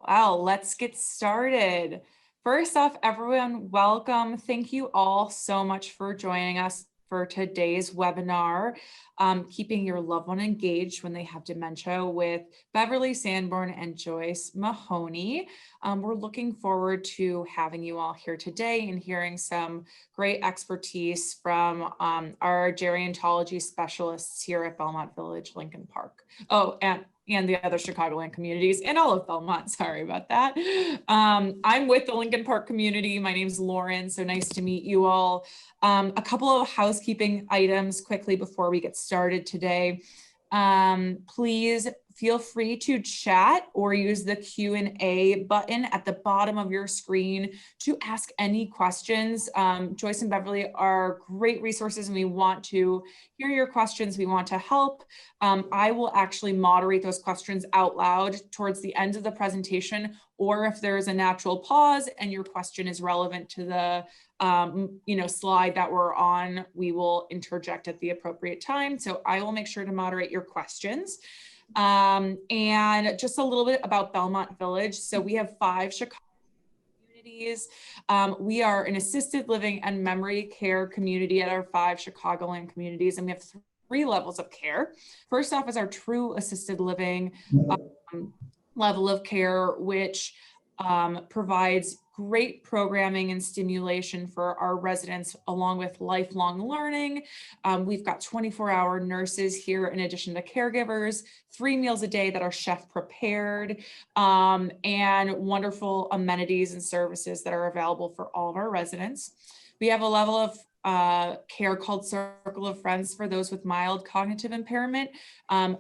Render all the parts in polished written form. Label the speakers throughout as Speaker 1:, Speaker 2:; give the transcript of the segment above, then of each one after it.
Speaker 1: Wow, let's get started. First off, everyone, welcome. Thank you all so much for joining us for today's webinar, Keeping Your Loved One Engaged When They Have Dementia with Beverly Sanborn and Joyce Mahoney. We're looking forward to having you all here today and hearing some great expertise from our gerontology specialists here at Belmont Village, Lincoln Park. Oh, and the other Chicagoland communities and all of Belmont. Sorry about that. I'm with the Lincoln Park community. My name's Lauren. So nice to meet you all. A couple of housekeeping items quickly before we get started today. Please feel free to chat or use the Q&A button at the bottom of your screen to ask any questions. Joyce and Beverly are great resources and we want to hear your questions. We want to help. I will actually moderate those questions out loud towards the end of the presentation, or if there's a natural pause and your question is relevant to the slide that we're on, we will interject at the appropriate time. So I will make sure to moderate your questions. And just a little bit about Belmont Village. So we have 5 Chicago communities. We are an assisted living and memory care community at our 5 Chicagoland communities, and we have 3 levels of care. First off is our true assisted living level of care, which provides great programming and stimulation for our residents, along with lifelong learning. We've got 24-hour nurses here in addition to caregivers, 3 meals a day that are chef prepared, and wonderful amenities and services that are available for all of our residents. We have a level of care called Circle of Friends for those with mild cognitive impairment.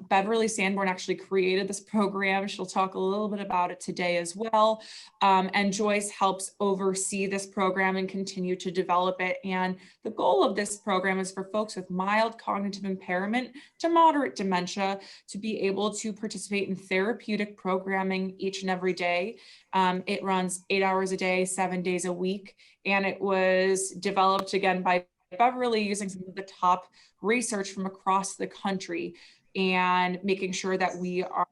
Speaker 1: Beverly Sanborn actually created this program. She'll talk a little bit about it today as well. And Joyce helps oversee this program and continue to develop it. And the goal of this program is for folks with mild cognitive impairment to moderate dementia to be able to participate in therapeutic programming each and every day. It runs 8 hours a day, 7 days a week. And it was developed again by Beverly using some of the top research from across the country and making sure that we are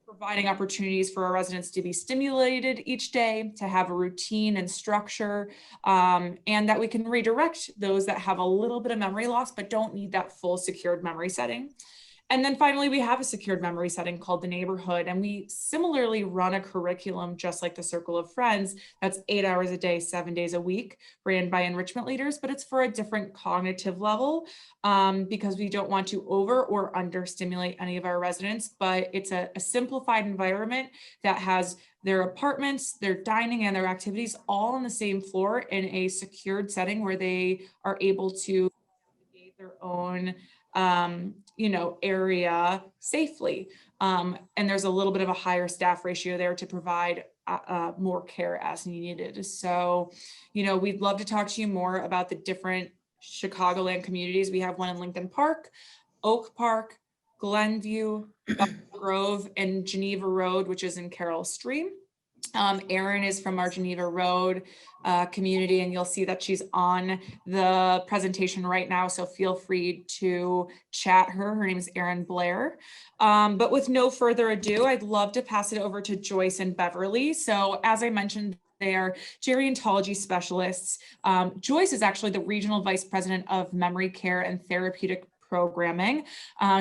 Speaker 1: providing opportunities for our residents to be stimulated each day, to have a routine and structure, and that we can redirect those that have a little bit of memory loss but don't need that full secured memory setting. And then finally, we have a secured memory setting called the neighborhood. And we similarly run a curriculum just like the Circle of Friends. That's 8 hours a day, 7 days a week, ran by enrichment leaders, but it's for a different cognitive level because we don't want to over or under stimulate any of our residents, but it's a simplified environment that has their apartments, their dining, and their activities all on the same floor in a secured setting where they are able to navigate their own area safely. And there's a little bit of a higher staff ratio there to provide more care as needed. So, we'd love to talk to you more about the different Chicagoland communities. We have one in Lincoln Park, Oak Park, Glenview, Grove, and Geneva Road, which is in Carroll Stream. Erin is from our Geneva Road community, and you'll see that she's on the presentation right now, so feel free to chat her. Her name is Erin Blair. But with no further ado, I'd love to pass it over to Joyce and Beverly. So as I mentioned, they are gerontology specialists. Joyce is actually the Regional Vice President of Memory Care and Therapeutic Programming.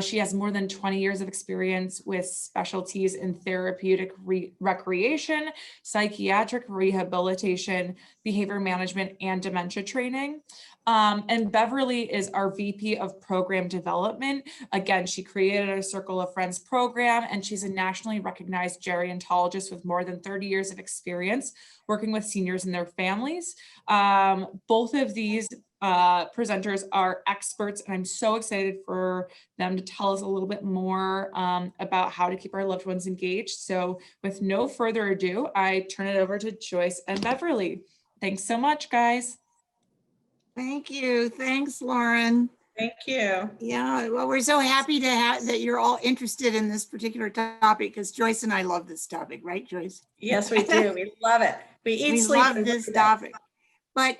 Speaker 1: She has more than 20 years of experience with specialties in therapeutic recreation, psychiatric rehabilitation, behavior management, and dementia training. And Beverly is our VP of Program Development. Again, she created a Circle of Friends program, and she's a nationally recognized gerontologist with more than 30 years of experience working with seniors and their families. Both of these presenters are experts, and I'm so excited for them to tell us a little bit more about how to keep our loved ones engaged. So with no further ado, I turn it over to Joyce and Beverly. Thanks so much, guys.
Speaker 2: Thank you. Thanks, Lauren.
Speaker 3: Thank you.
Speaker 2: Yeah, well, we're so happy to have that you're all interested in this particular topic, because Joyce and I love this topic, right, Joyce?
Speaker 3: Yes, we do. We love it. We eat, sleep,
Speaker 2: love this topic. But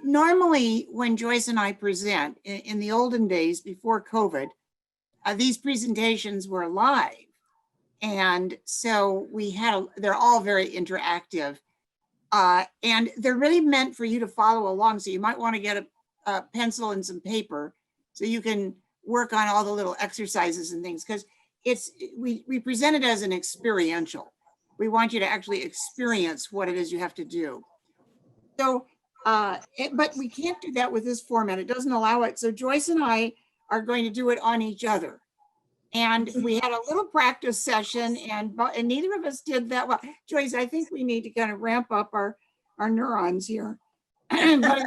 Speaker 2: normally when Joyce and I present in the olden days before COVID, these presentations were live. And so they're all very interactive. And they're really meant for you to follow along. So you might want to get a pencil and some paper so you can work on all the little exercises and things, because we present it as an experiential. We want you to actually experience what it is you have to do. So, but we can't do that with this format. It doesn't allow it. So Joyce and I are going to do it on each other. And we had a little practice session, and neither of us did that well. Joyce, I think we need to kind of ramp up our neurons here. But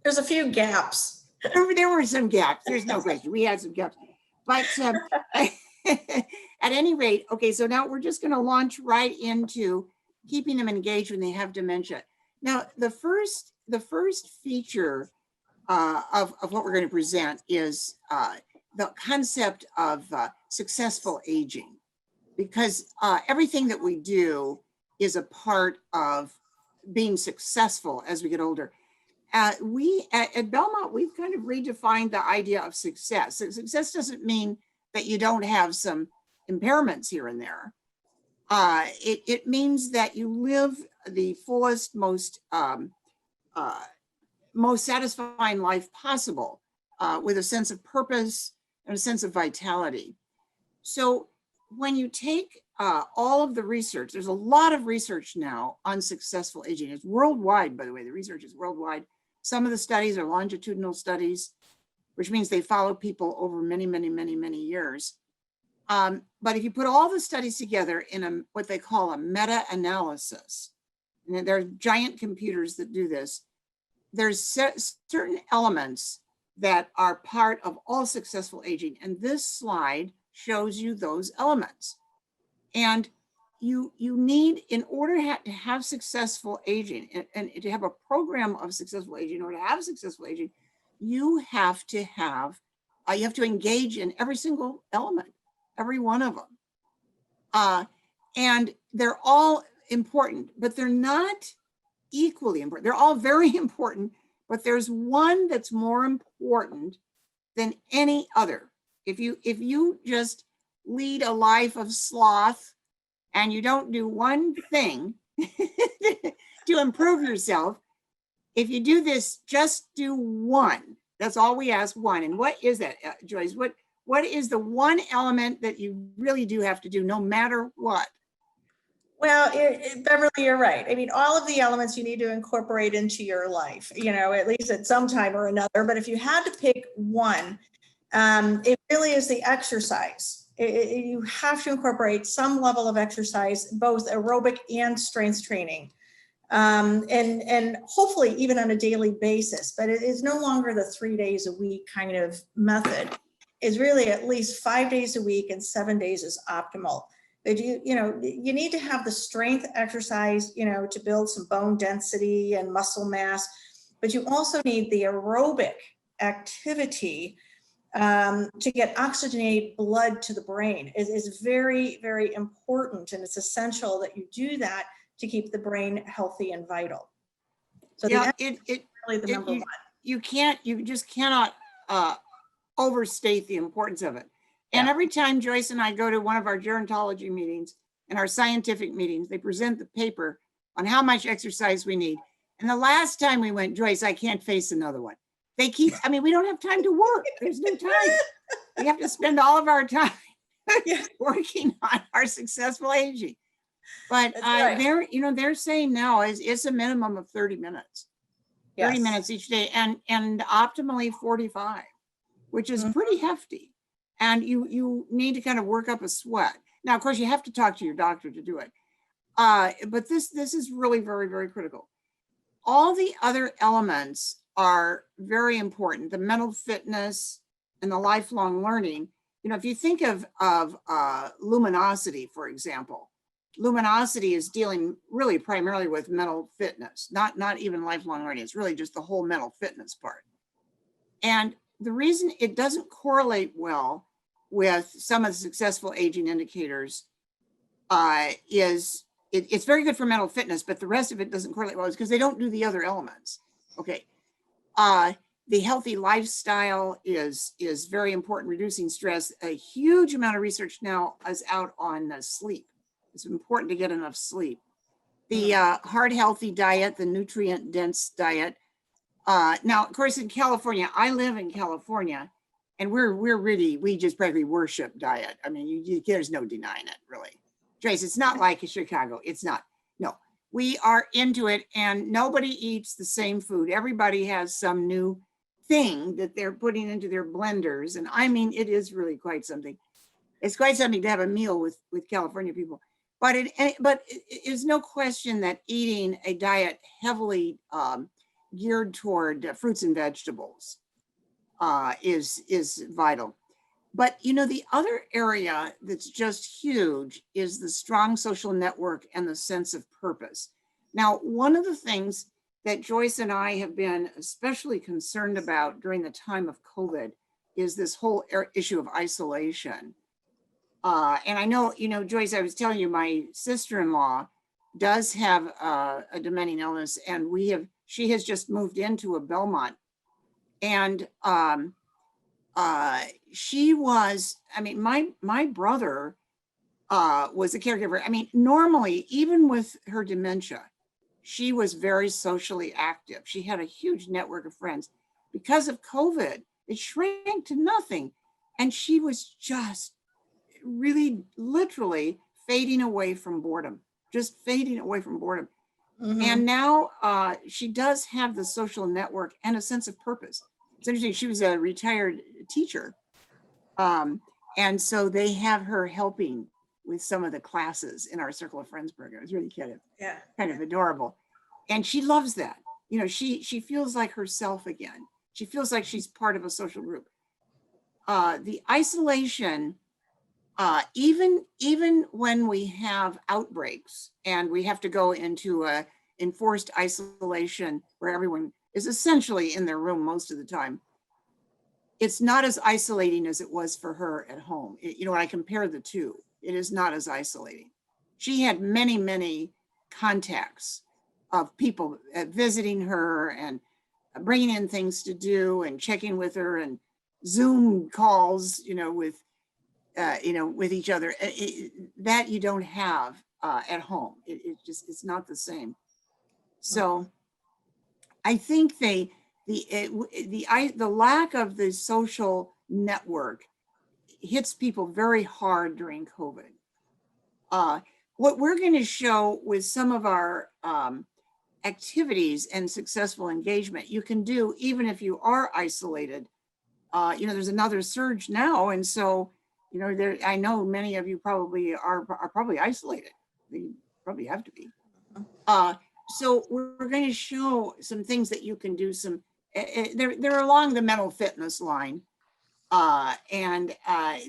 Speaker 3: There's a few gaps.
Speaker 2: There were some gaps. There's no question. We had some gaps. But at any rate, okay, so now we're just going to launch right into keeping them engaged when they have dementia. Now, the first feature of what we're going to present is the concept of successful aging, because everything that we do is a part of being successful as we get older. We at Belmont, we've kind of redefined the idea of success. So success doesn't mean that you don't have some impairments here and there. It means that you live the fullest, most satisfying life possible with a sense of purpose and a sense of vitality. So when you take all of the research, there's a lot of research now on successful aging. It's worldwide, by the way, the research is worldwide. Some of the studies are longitudinal studies, which means they follow people over many, many, many, many years. But if you put all the studies together in what they call a meta-analysis, and there are giant computers that do this, there's certain elements that are part of all successful aging. And this slide shows you those elements. And you need, in order to have successful aging and to have a program of successful aging, or to have successful aging, you have to engage in every single element, every one of them. And they're all important, but they're not equally important. They're all very important, but there's one that's more important than any other. If you just lead a life of sloth and you don't do one thing to improve yourself, if you do this, just do one. That's all we ask, one. And what is that, Joyce? What is the one element that you really do have to do no matter what?
Speaker 3: Well, Beverly, you're right. I mean, all of the elements you need to incorporate into your life, at least at some time or another. But if you had to pick one, it really is the exercise. You have to incorporate some level of exercise, both aerobic and strength training, and hopefully even on a daily basis. But it is no longer the 3 days a week kind of method. It's really at least 5 days a week, and 7 days is optimal. But you need to have the strength exercise, to build some bone density and muscle mass. But you also need the aerobic activity to get oxygenated blood to the brain. It is very, very important, and it's essential that you do that to keep the brain healthy and vital. So
Speaker 2: yeah,
Speaker 3: really the number one.
Speaker 2: You just cannot overstate the importance of it. And every time Joyce and I go to one of our gerontology meetings and our scientific meetings, they present the paper on how much exercise we need. And the last time we went, Joyce, I can't face another one. We don't have time to work. There's no time. We have to spend all of our time working on our successful aging. But they're saying now it's a minimum of 30 minutes, 30 minutes each day, and optimally 45, which is pretty hefty. And you need to kind of work up a sweat. Now, of course, you have to talk to your doctor to do it. But this is really very, very critical. All the other elements are very important. The mental fitness and the lifelong learning. If you think of luminosity, for example, luminosity is dealing really primarily with mental fitness, not even lifelong learning. It's really just the whole mental fitness part. And the reason it doesn't correlate well with some of the successful aging indicators is it's very good for mental fitness, but the rest of it doesn't correlate well, because they don't do the other elements. Okay. The healthy lifestyle is very important, reducing stress. A huge amount of research now is out on sleep. It's important to get enough sleep. The heart healthy diet, the nutrient dense diet. Now, of course, in California, I live in California, and we just practically worship diet. I mean, there's no denying it, really. Trace, it's not like Chicago. It's not. No, we are into it, and nobody eats the same food. Everybody has some new thing that they're putting into their blenders. And I mean, it is really quite something. It's quite something to have a meal with California people. But it's no question that eating a diet heavily geared toward fruits and vegetables is vital. But you know, the other area that's just huge is the strong social network and the sense of purpose. Now, one of the things that Joyce and I have been especially concerned about during the time of COVID is this whole issue of isolation. And I know, you know, Joyce, I was telling you, my sister-in-law does have a dementing illness, and she has just moved into a Belmont. And she was, I mean, my brother was a caregiver. I mean, normally, even with her dementia, she was very socially active. She had a huge network of friends. Because of COVID, it shrank to nothing. And she was just really literally fading away from boredom, just fading away from boredom. Mm-hmm. And now she does have the social network and a sense of purpose. It's interesting, she was a retired teacher. And so they have her helping with some of the classes in our Circle of Friends program. It's really kind of adorable. And she loves that. You know, she feels like herself again. She feels like she's part of a social group. The isolation, even when we have outbreaks and we have to go into a enforced isolation where everyone is essentially in their room most of the time, it's not as isolating as it was for her at home. You know, when I compare the two, it is not as isolating. She had many, many contacts of people visiting her and bringing in things to do and checking with her, and Zoom calls, you know, with each other, that you don't have at home. It's not the same. So I think the lack of the social network hits people very hard during COVID. What we're going to show with some of our activities and successful engagement, you can do even if you are isolated. You know, there's another surge now, and so, you know, I know many of you probably are probably isolated. You probably have to be. So we're going to show some things that you can do. They're along the mental fitness line, and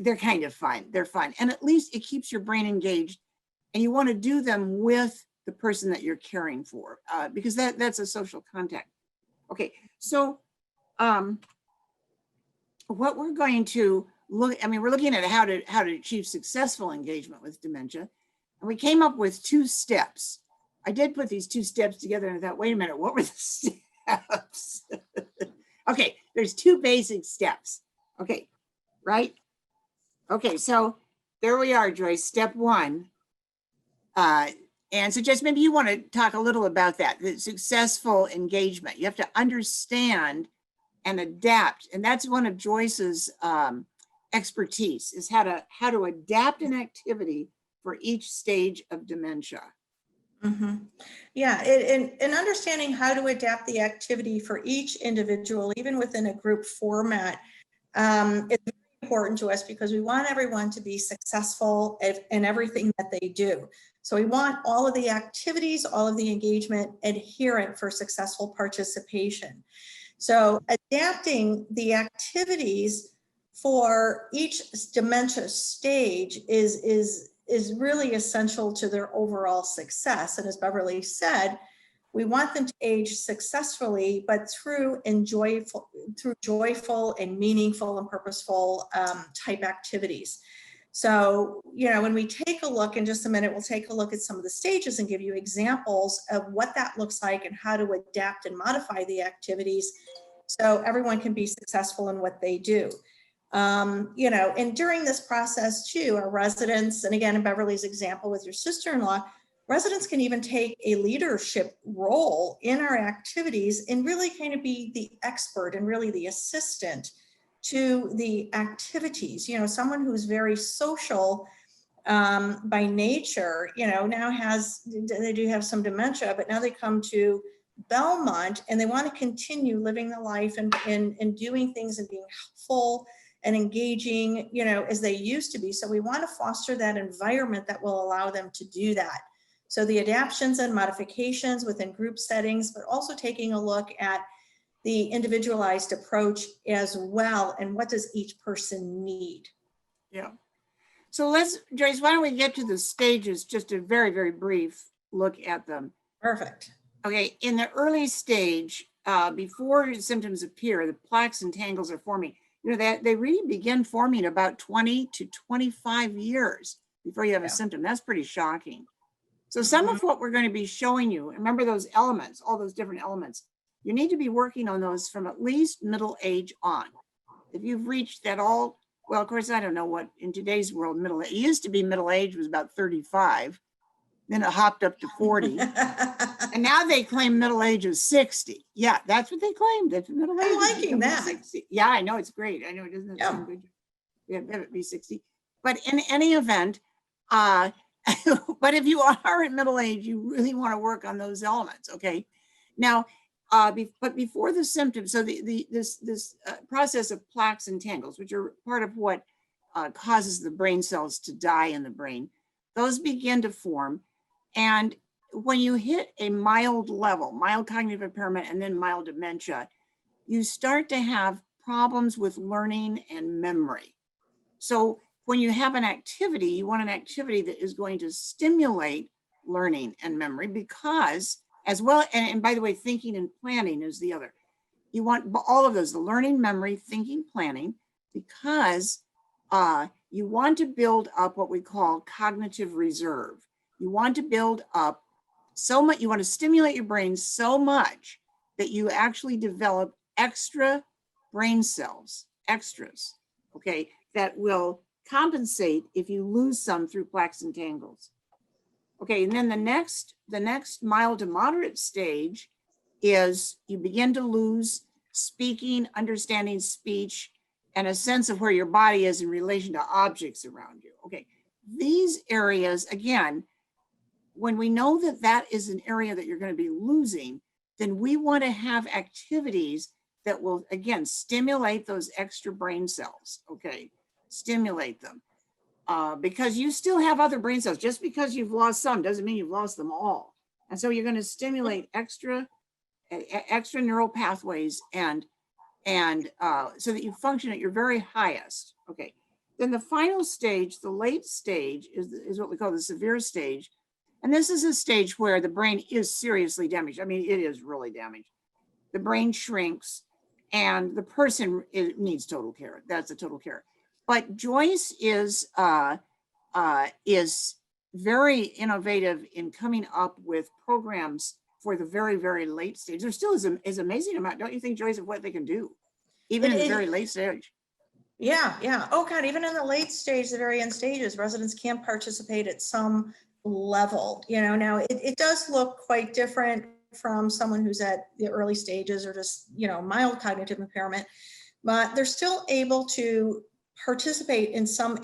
Speaker 2: they're kind of fun. They're fun, and at least it keeps your brain engaged. And you want to do them with the person that you're caring for, because that's a social contact. Okay, so what we're going to we're looking at how to achieve successful engagement with dementia, and we came up with 2 steps. I did put these 2 steps together, and I thought, wait a minute, what were the steps? Okay, there's 2 basic steps. Okay, right? Okay, so there we are, Joyce. Step 1. And so Jess, maybe you want to talk a little about that, the successful engagement. You have to understand and adapt. And that's one of Joyce's expertise, is how to adapt an activity for each stage of dementia.
Speaker 3: Mm-hmm. Yeah, and understanding how to adapt the activity for each individual, even within a group format, is very important to us, because we want everyone to be successful in everything that they do. So we want all of the activities, all of the engagement adherent for successful participation. So adapting the activities for each dementia stage is really essential to their overall success. And as Beverly said, we want them to age successfully, but through joyful and meaningful and purposeful type activities. So, you know, when we take a look in just a minute, we'll take a look at some of the stages and give you examples of what that looks like and how to adapt and modify the activities so everyone can be successful in what they do. You know, and during this process too, our residents, and again, in Beverly's example with your sister-in-law, residents can even take a leadership role in our activities and really kind of be the expert and really the assistant to the activities. You know, someone who's very social by nature, you know, now they do have some dementia, but now they come to Belmont and they want to continue living the life and doing things and being helpful and engaging, you know, as they used to be. So we want to foster that environment that will allow them to do that. So the adaptations and modifications within group settings, but also taking a look at the individualized approach as well, and what does each person need?
Speaker 2: Yeah. So Joyce, why don't we get to the stages, just a very, very brief look at them.
Speaker 3: Perfect.
Speaker 2: Okay, in the early stage, before symptoms appear, the plaques and tangles are forming. You know, that they really begin forming about 20 to 25 years before you have a symptom. That's pretty shocking. So some of what we're going to be showing you, remember those elements, all those different elements, you need to be working on those from at least middle age on. If you've reached that all, well, of course, I don't know what in today's world, middle age, it used to be middle age was about 35, then it hopped up to 40. And now they claim middle age of 60. Yeah, that's what they claim. That's middle age.
Speaker 3: I'm liking that.
Speaker 2: 60. Yeah, I know, it's great. I know it doesn't sound good. Yeah, have it be 60. But in any event, but if you are at middle age, you really want to work on those elements. Okay. Now, but before the symptoms, so this process of plaques and tangles, which are part of what causes the brain cells to die in the brain, those begin to form. And when you hit a mild level, mild cognitive impairment, and then mild dementia, you start to have problems with learning and memory. So when you have an activity, you want an activity that is going to stimulate learning and memory, because as well, and by the way, thinking and planning is the other. You want all of those, the learning, memory, thinking, planning, because you want to build up what we call cognitive reserve. You want to build up so much, you want to stimulate your brain so much that you actually develop extra brain cells, extras, okay, that will compensate if you lose some through plaques and tangles. Okay, and then the next mild to moderate stage is you begin to lose speaking, understanding speech, and a sense of where your body is in relation to objects around you. Okay, these areas, again, when we know that that is an area that you're going to be losing, then we want to have activities that will, again, stimulate those extra brain cells, okay? Stimulate them. Because you still have other brain cells. Just because you've lost some doesn't mean you've lost them all. And so you're going to stimulate extra neural pathways and so that you function at your very highest. Okay. Then the final stage, the late stage, is what we call the severe stage. And this is a stage where the brain is seriously damaged. I mean, it is really damaged. The brain shrinks and the person needs total care. That's a total care. But Joyce is very innovative in coming up with programs for the very, very late stage. There still is amazing amount, don't you think, Joyce, of what they can do, even in the very late stage?
Speaker 3: Yeah, yeah. Oh God, even in the late stage, the very end stages, residents can participate at some level. You know, now it does look quite different from someone who's at the early stages or just, you know, mild cognitive impairment, but they're still able to participate in some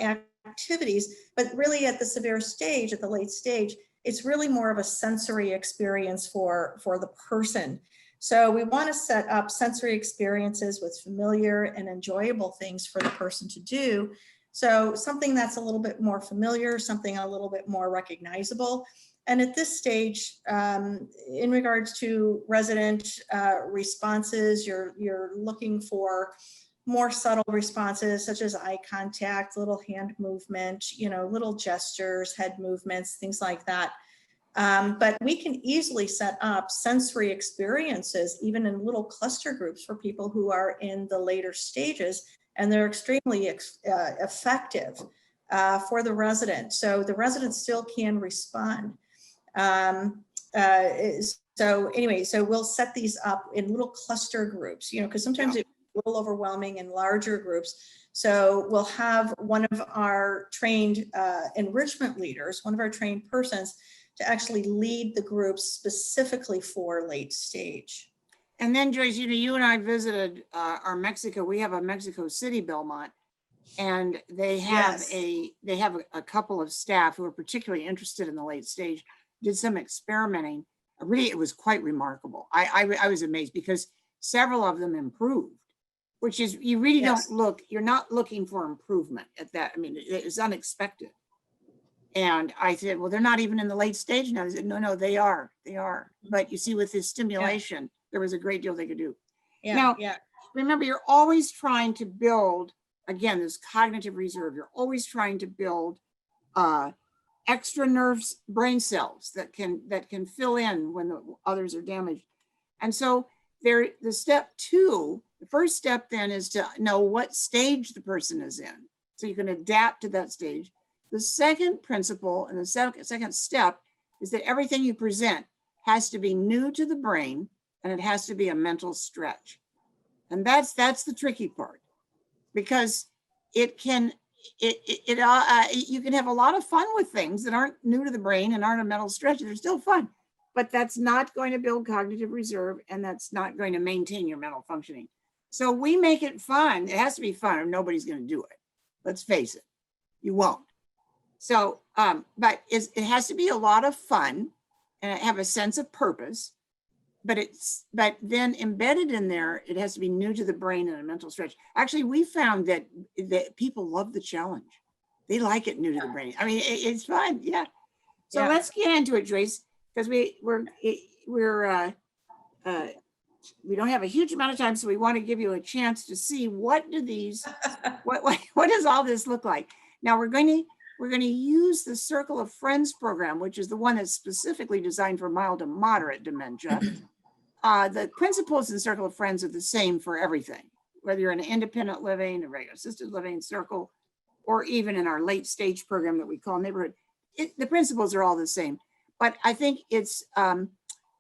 Speaker 3: activities, but really at the severe stage, at the late stage, it's really more of a sensory experience for the person. So we want to set up sensory experiences with familiar and enjoyable things for the person to do. So something that's a little bit more familiar, something a little bit more recognizable. And at this stage, in regards to resident responses, you're looking for more subtle responses such as eye contact, little hand movement, you know, little gestures, head movements, things like that. But we can easily set up sensory experiences, even in little cluster groups for people who are in the later stages, and they're extremely effective for the resident. So the resident still can respond. So anyway, so we'll set these up in little cluster groups, because sometimes it's a little overwhelming in larger groups. So we'll have one of our trained enrichment leaders, one of our trained persons, to actually lead the groups specifically for late stage.
Speaker 2: And then Joyce, you and I visited our Mexico. We have a Mexico City Belmont, and they have a couple of staff who are particularly interested in the late stage. Did some experimenting. Really, it was quite remarkable. I was amazed because several of them improved, which is, you really don't look. You're not looking for improvement at that. I mean, it's unexpected. And I said, well, they're not even in the late stage now. They said, no, they are. But you see, with this stimulation, there was a great deal they could do. Now, remember, you're always trying to build, again, this cognitive reserve. You're always trying to build extra nerves, brain cells that can fill in when the others are damaged. And so the step 2, the first step then is to know what stage the person is in, so you can adapt to that stage. The second principle and the second step is that everything you present has to be new to the brain, and it has to be a mental stretch. And that's the tricky part, because you can have a lot of fun with things that aren't new to the brain and aren't a mental stretch. They're still fun, but that's not going to build cognitive reserve, and that's not going to maintain your mental functioning. So we make it fun. It has to be fun, or nobody's going to do it. Let's face it, you won't. So, but it has to be a lot of fun and have a sense of purpose, but then embedded in there, it has to be new to the brain and a mental stretch. Actually, we found that people love the challenge. They like it new to the brain. I mean, it's fun. Yeah. So let's get into it, Joyce, because we don't have a huge amount of time, so we want to give you a chance to see what does all this look like. Now we're going to use the Circle of Friends program, which is the one that's specifically designed for mild to moderate dementia. The principles in Circle of Friends are the same for everything, whether you're in an independent living, a regular assisted living circle, or even in our late stage program that we call neighborhood. The principles are all the same, but I think it's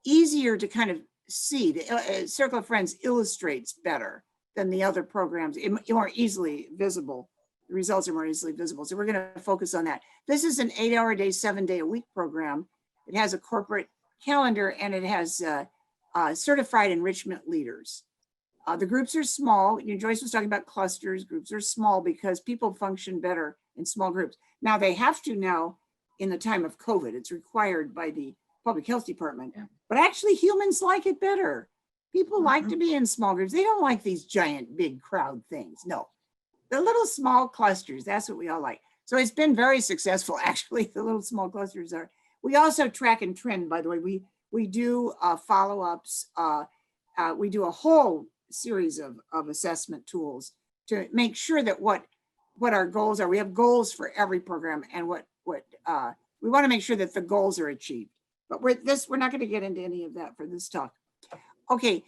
Speaker 2: easier to kind of see. The Circle of Friends illustrates better than the other programs. It's more easily visible. The results are more easily visible. So we're going to focus on that. This is an 8-hour-a-day, 7-day-a-week program. It has a corporate calendar, and it has certified enrichment leaders. The groups are small. Joyce was talking about clusters. Groups are small because people function better in small groups. Now they have to now in the time of COVID. It's required by the Public Health Department, but actually humans like it better. People like to be in small groups. They don't like these giant, big crowd things. No. The little small clusters, that's what we all like. So it's been very successful, actually, the little small clusters are. We also track and trend, by the way. We do follow-ups. We do a whole series of assessment tools to make sure that what our goals are. We have goals for every program, and what we want to make sure that the goals are achieved. But we're not going to get into any of that for this talk. Okay,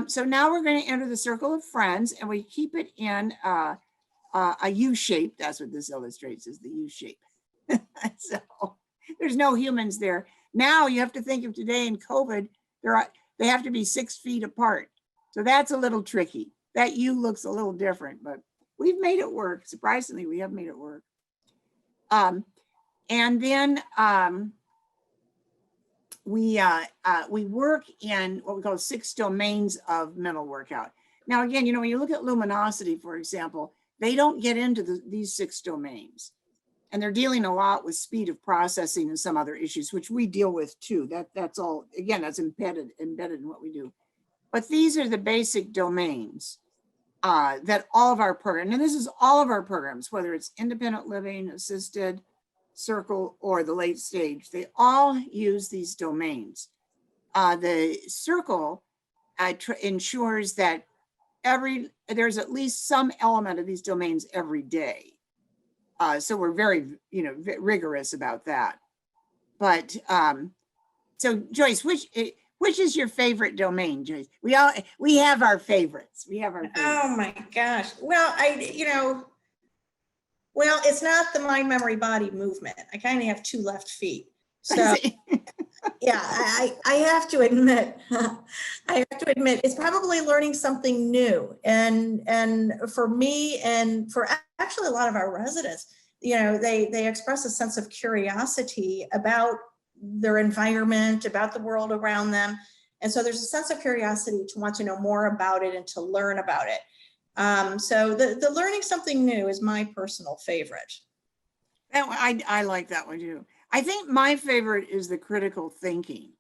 Speaker 2: so now we're going to enter the Circle of Friends, and we keep it in a U shape. That's what this illustrates, is the U shape. So there's no humans there. Now you have to think of today in COVID, they have to be 6 feet apart. So that's a little tricky. That U looks a little different, but we've made it work. Surprisingly, we have made it work. And then we work in what we call 6 domains of mental workout. Now, again, when you look at luminosity, for example, they don't get into these 6 domains. And they're dealing a lot with speed of processing and some other issues, which we deal with too. That's all, again, that's embedded in what we do. But these are the basic domains that all of our programs, and this is all of our programs, whether it's independent living, assisted, circle, or the late stage, they all use these domains. The circle ensures that there's at least some element of these domains every day. So we're very, rigorous about that. But so Joyce, which is your favorite domain, Joyce? We have our favorites.
Speaker 3: Oh my gosh. Well, it's not the mind, memory, body movement. I kind of have 2 left feet. So Yeah, I have to admit, it's probably learning something new. And for me and for actually a lot of our residents, they express a sense of curiosity about their environment, about the world around them. And so there's a sense of curiosity to want to know more about it and to learn about it. So the learning something new is my personal favorite.
Speaker 2: I like that one too. I think my favorite is the critical thinking.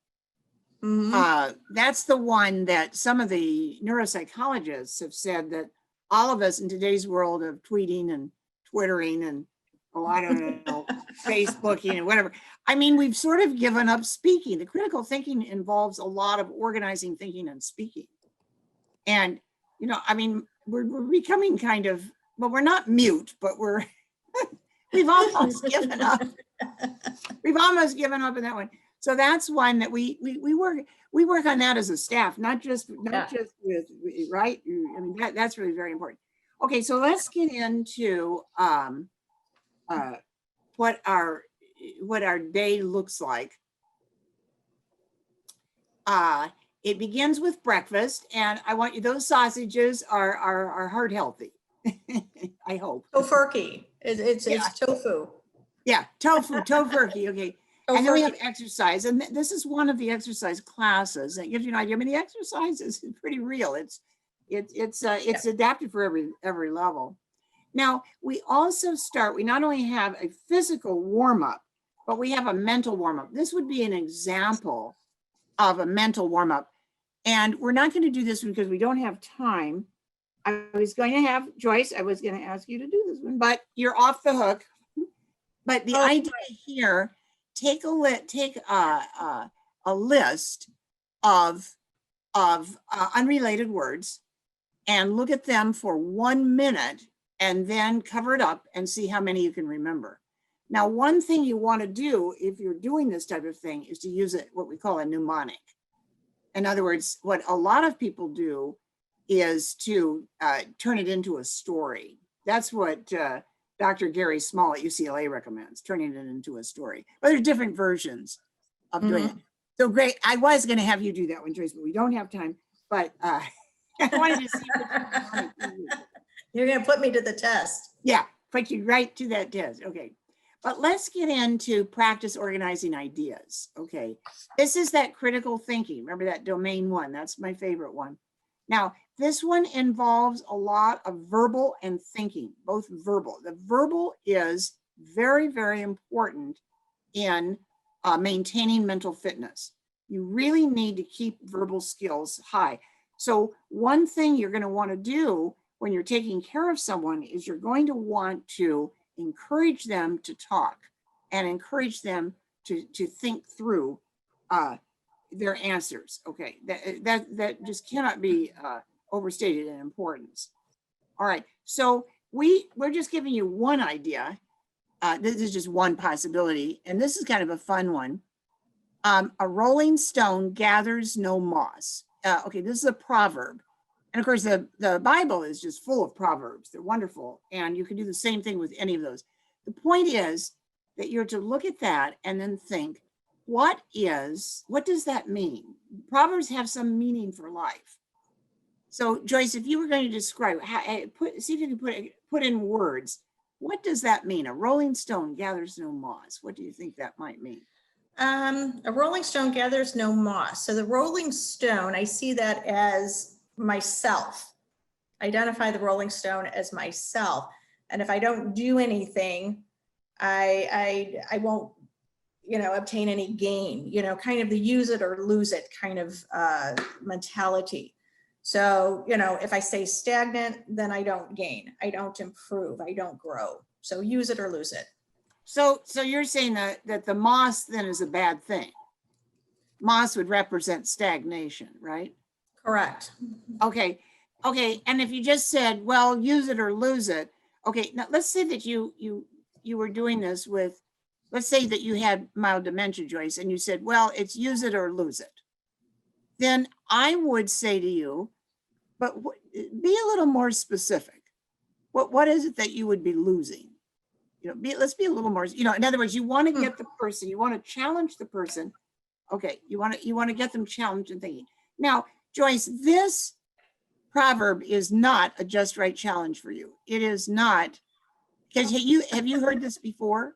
Speaker 2: That's the one that some of the neuropsychologists have said that all of us in today's world of tweeting and twittering and, oh, I don't know, Facebooking and whatever. I mean, we've sort of given up speaking. The critical thinking involves a lot of organizing, thinking, and speaking. And, I mean, we're becoming kind of, well, we're not mute, but we've almost given up. We've almost given up on that one. So that's one that we work on that as a staff, not just with, right? I mean, that's really very important. Okay, so let's get into what our day looks like. It begins with breakfast, and I want you, those sausages are heart healthy. I hope.
Speaker 3: Tofurkey. It's tofu.
Speaker 2: Yeah, tofurkey. Okay. And then we have exercise, and this is one of the exercise classes that gives you an idea. I mean, the exercise is pretty real. It's adapted for every level. Now, we also start, we not only have a physical warm-up, but we have a mental warm-up. This would be an example of a mental warm-up. And we're not going to do this because we don't have time. I was going to have, Joyce, I was going to ask you to do this one, but you're off the hook. But the idea here, take a list of unrelated words and look at them for 1 minute and then cover it up and see how many you can remember. Now, one thing you want to do if you're doing this type of thing is to use what we call a mnemonic. In other words, what a lot of people do is to turn it into a story. That's what Dr. Gary Small at UCLA recommends, turning it into a story. But there's different versions of doing it. So great. I was going to have you do that one, Joyce, but we don't have time. But I wanted to see what
Speaker 3: you're going to put me to the test.
Speaker 2: Yeah, put you right to that test. Okay. But let's get into practice organizing ideas. Okay. This is that critical thinking. Remember that domain one? That's my favorite one. Now, this one involves a lot of verbal and thinking, both verbal. The verbal is very, very important in maintaining mental fitness. You really need to keep verbal skills high. So one thing you're going to want to do when you're taking care of someone is you're going to want to encourage them to talk and encourage them to think through their answers. Okay, that just cannot be overstated in importance. All right, so we're just giving you one idea. This is just one possibility, and this is kind of a fun one. A rolling stone gathers no moss. Okay, this is a proverb. And of course, the Bible is just full of proverbs. They're wonderful. And you can do the same thing with any of those. The point is that you're to look at that and then think, what does that mean? Proverbs have some meaning for life. So Joyce, if you were going to describe, see if you can put in words, what does that mean? A rolling stone gathers no moss. What do you think that might mean?
Speaker 3: A rolling stone gathers no moss. So the rolling stone, I see that as myself. Identify the rolling stone as myself. And if I don't do anything, I won't, obtain any gain, kind of the use it or lose it kind of mentality. So, if I stay stagnant, then I don't gain, I don't improve, I don't grow. So use it or lose it. So
Speaker 2: you're saying that the moss then is a bad thing. Moss would represent stagnation, right?
Speaker 3: Correct.
Speaker 2: Okay. And if you just said, well, use it or lose it. Okay. Now let's say that you were doing this with, let's say that you had mild dementia, Joyce, and you said, well, it's use it or lose it. Then I would say to you, but be a little more specific. What is it that you would be losing? Let's be a little more, in other words, you want to get the person, you want to challenge the person Okay, you want to get them challenged and thinking. Now, Joyce, this proverb is not a just right challenge for you. It is not, because have you heard this before?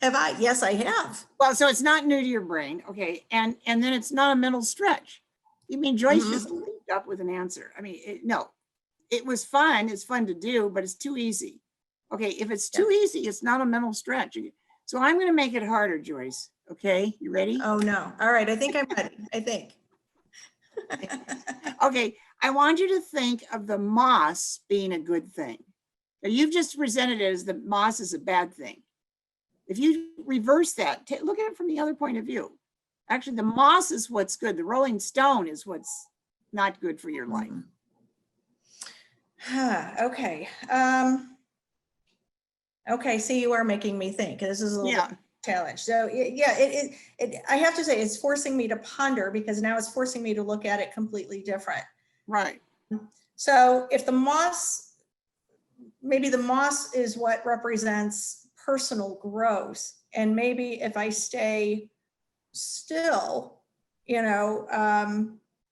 Speaker 3: Have I? Yes, I have.
Speaker 2: Well, so it's not new to your brain. Okay, and then it's not a mental stretch. You mean Joyce just leaped up with an answer? I mean, no, it was fun. It's fun to do, but it's too easy. Okay, if it's too easy, it's not a mental stretch. So I'm going to make it harder, Joyce. Okay, you ready?
Speaker 3: Oh, no. All right. I think I'm ready. I think.
Speaker 2: Okay, I want you to think of the moss being a good thing. Now, you've just presented it as the moss is a bad thing. If you reverse that, look at it from the other point of view. Actually, the moss is what's good. The rolling stone is what's not good for your life.
Speaker 3: Okay. Okay. See, you are making me think. This is a little bit challenge. So yeah, I have to say it's forcing me to ponder, because now it's forcing me to look at it completely different.
Speaker 2: Right.
Speaker 3: So if the moss, maybe the moss is what represents personal growth. And maybe if I stay still,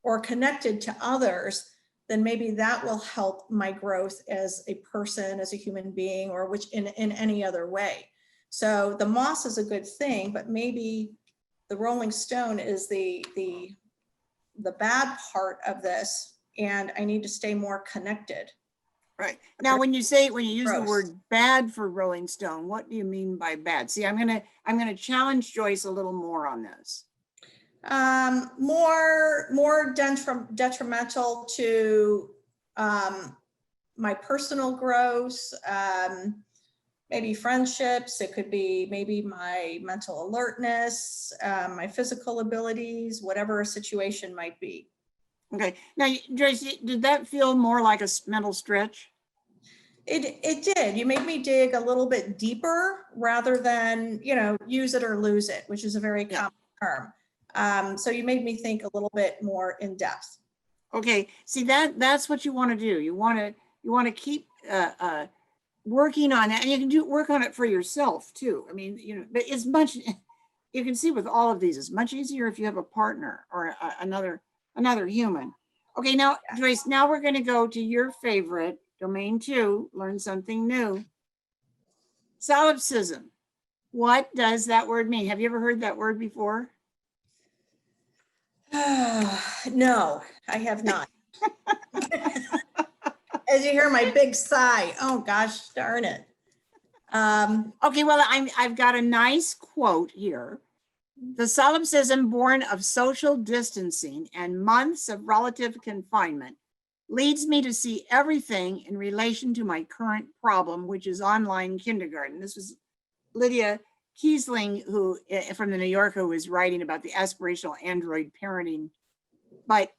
Speaker 3: or connected to others, then maybe that will help my growth as a person, as a human being, or which in any other way. So the moss is a good thing, but maybe the rolling stone is the bad part of this, and I need to stay more connected.
Speaker 2: Right. Now, when you use the word bad for rolling stone, what do you mean by bad? See, I'm gonna challenge Joyce a little more on this.
Speaker 3: More detrimental to my personal growth, maybe friendships. It could be maybe my mental alertness, my physical abilities, whatever a situation might be.
Speaker 2: Okay. Now, Joyce, did that feel more like a mental stretch?
Speaker 3: It did. You made me dig a little bit deeper rather than, use it or lose it, which is a very common term. So you made me think a little bit more in depth.
Speaker 2: Okay. See, that's what you want to do. You want to keep working on that, and you can work on it for yourself too. I mean, but it's much, you can see with all of these, it's much easier if you have a partner or another human. Okay, now, Joyce, now we're going to go to your favorite, domain 2, learn something new. Solipsism. What does that word mean? Have you ever heard that word before?
Speaker 3: No, I have not. As you hear my big sigh, oh gosh, darn it.
Speaker 2: Okay, well, I've got a nice quote here. The solipsism born of social distancing and months of relative confinement leads me to see everything in relation to my current problem, which is online kindergarten. This was Lydia Kiesling, who from the New Yorker, who was writing about the aspirational Android parenting. But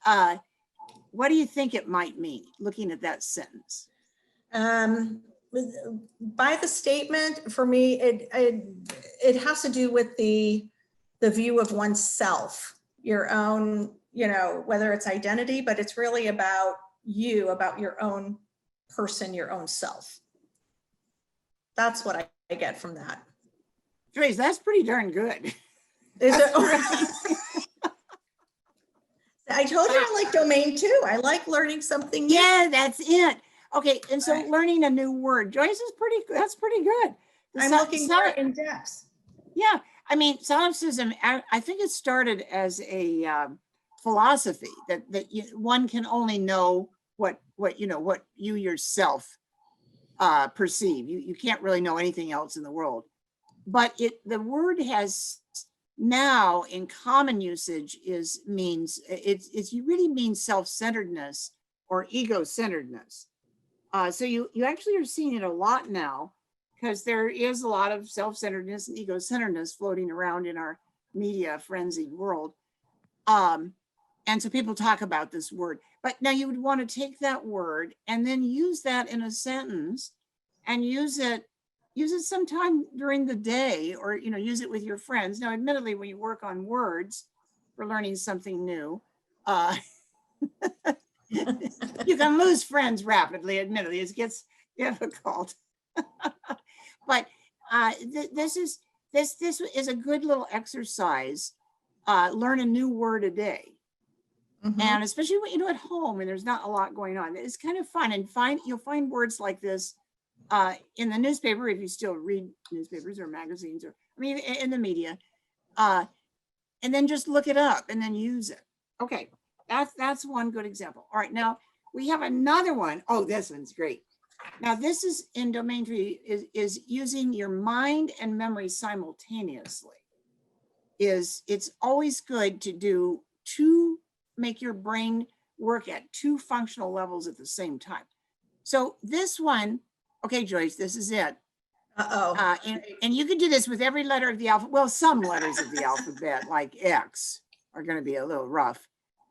Speaker 2: what do you think it might mean, looking at that sentence?
Speaker 3: By the statement, for me, it has to do with the view of oneself, your own, whether it's identity, but it's really about you, about your own person, your own self. That's what I get from that.
Speaker 2: Trace, that's pretty darn good.
Speaker 3: Is it? I told you I like domain 2. I like learning something new.
Speaker 2: Yeah, that's it. Okay, and so learning a new word. Joyce is pretty good. That's pretty good.
Speaker 3: I'm looking more in depth.
Speaker 2: Yeah, I mean, solipsism, I think it started as a philosophy that one can only know what you yourself perceive. You can't really know anything else in the world. But the word has now in common usage you really means self-centeredness or ego-centeredness. So you actually are seeing it a lot now, because there is a lot of self-centeredness and ego-centeredness floating around in our media frenzied world. And so people talk about this word, but now you would want to take that word and then use that in a sentence and use it sometime during the day, or, use it with your friends. Now, admittedly, when you work on words for learning something new, you can lose friends rapidly, admittedly, it gets difficult. But this is a good little exercise learn a new word a day.
Speaker 3: Mhm.
Speaker 2: And especially when at home and there's not a lot going on, it's kind of fun. And you'll find words like this in the newspaper, if you still read newspapers or magazines, or in the media, and then just look it up and then use it. Okay, that's one good example. All right, now we have another one. Oh, this one's great. Now this is in domain 3, is using your mind and memory simultaneously. It's always good to make your brain work at 2 functional levels at the same time. So this one, okay, Joyce, this is it.
Speaker 3: Uh-oh.
Speaker 2: And you can do this with every letter of the alphabet. Well, some letters of the alphabet, like X, are going to be a little rough.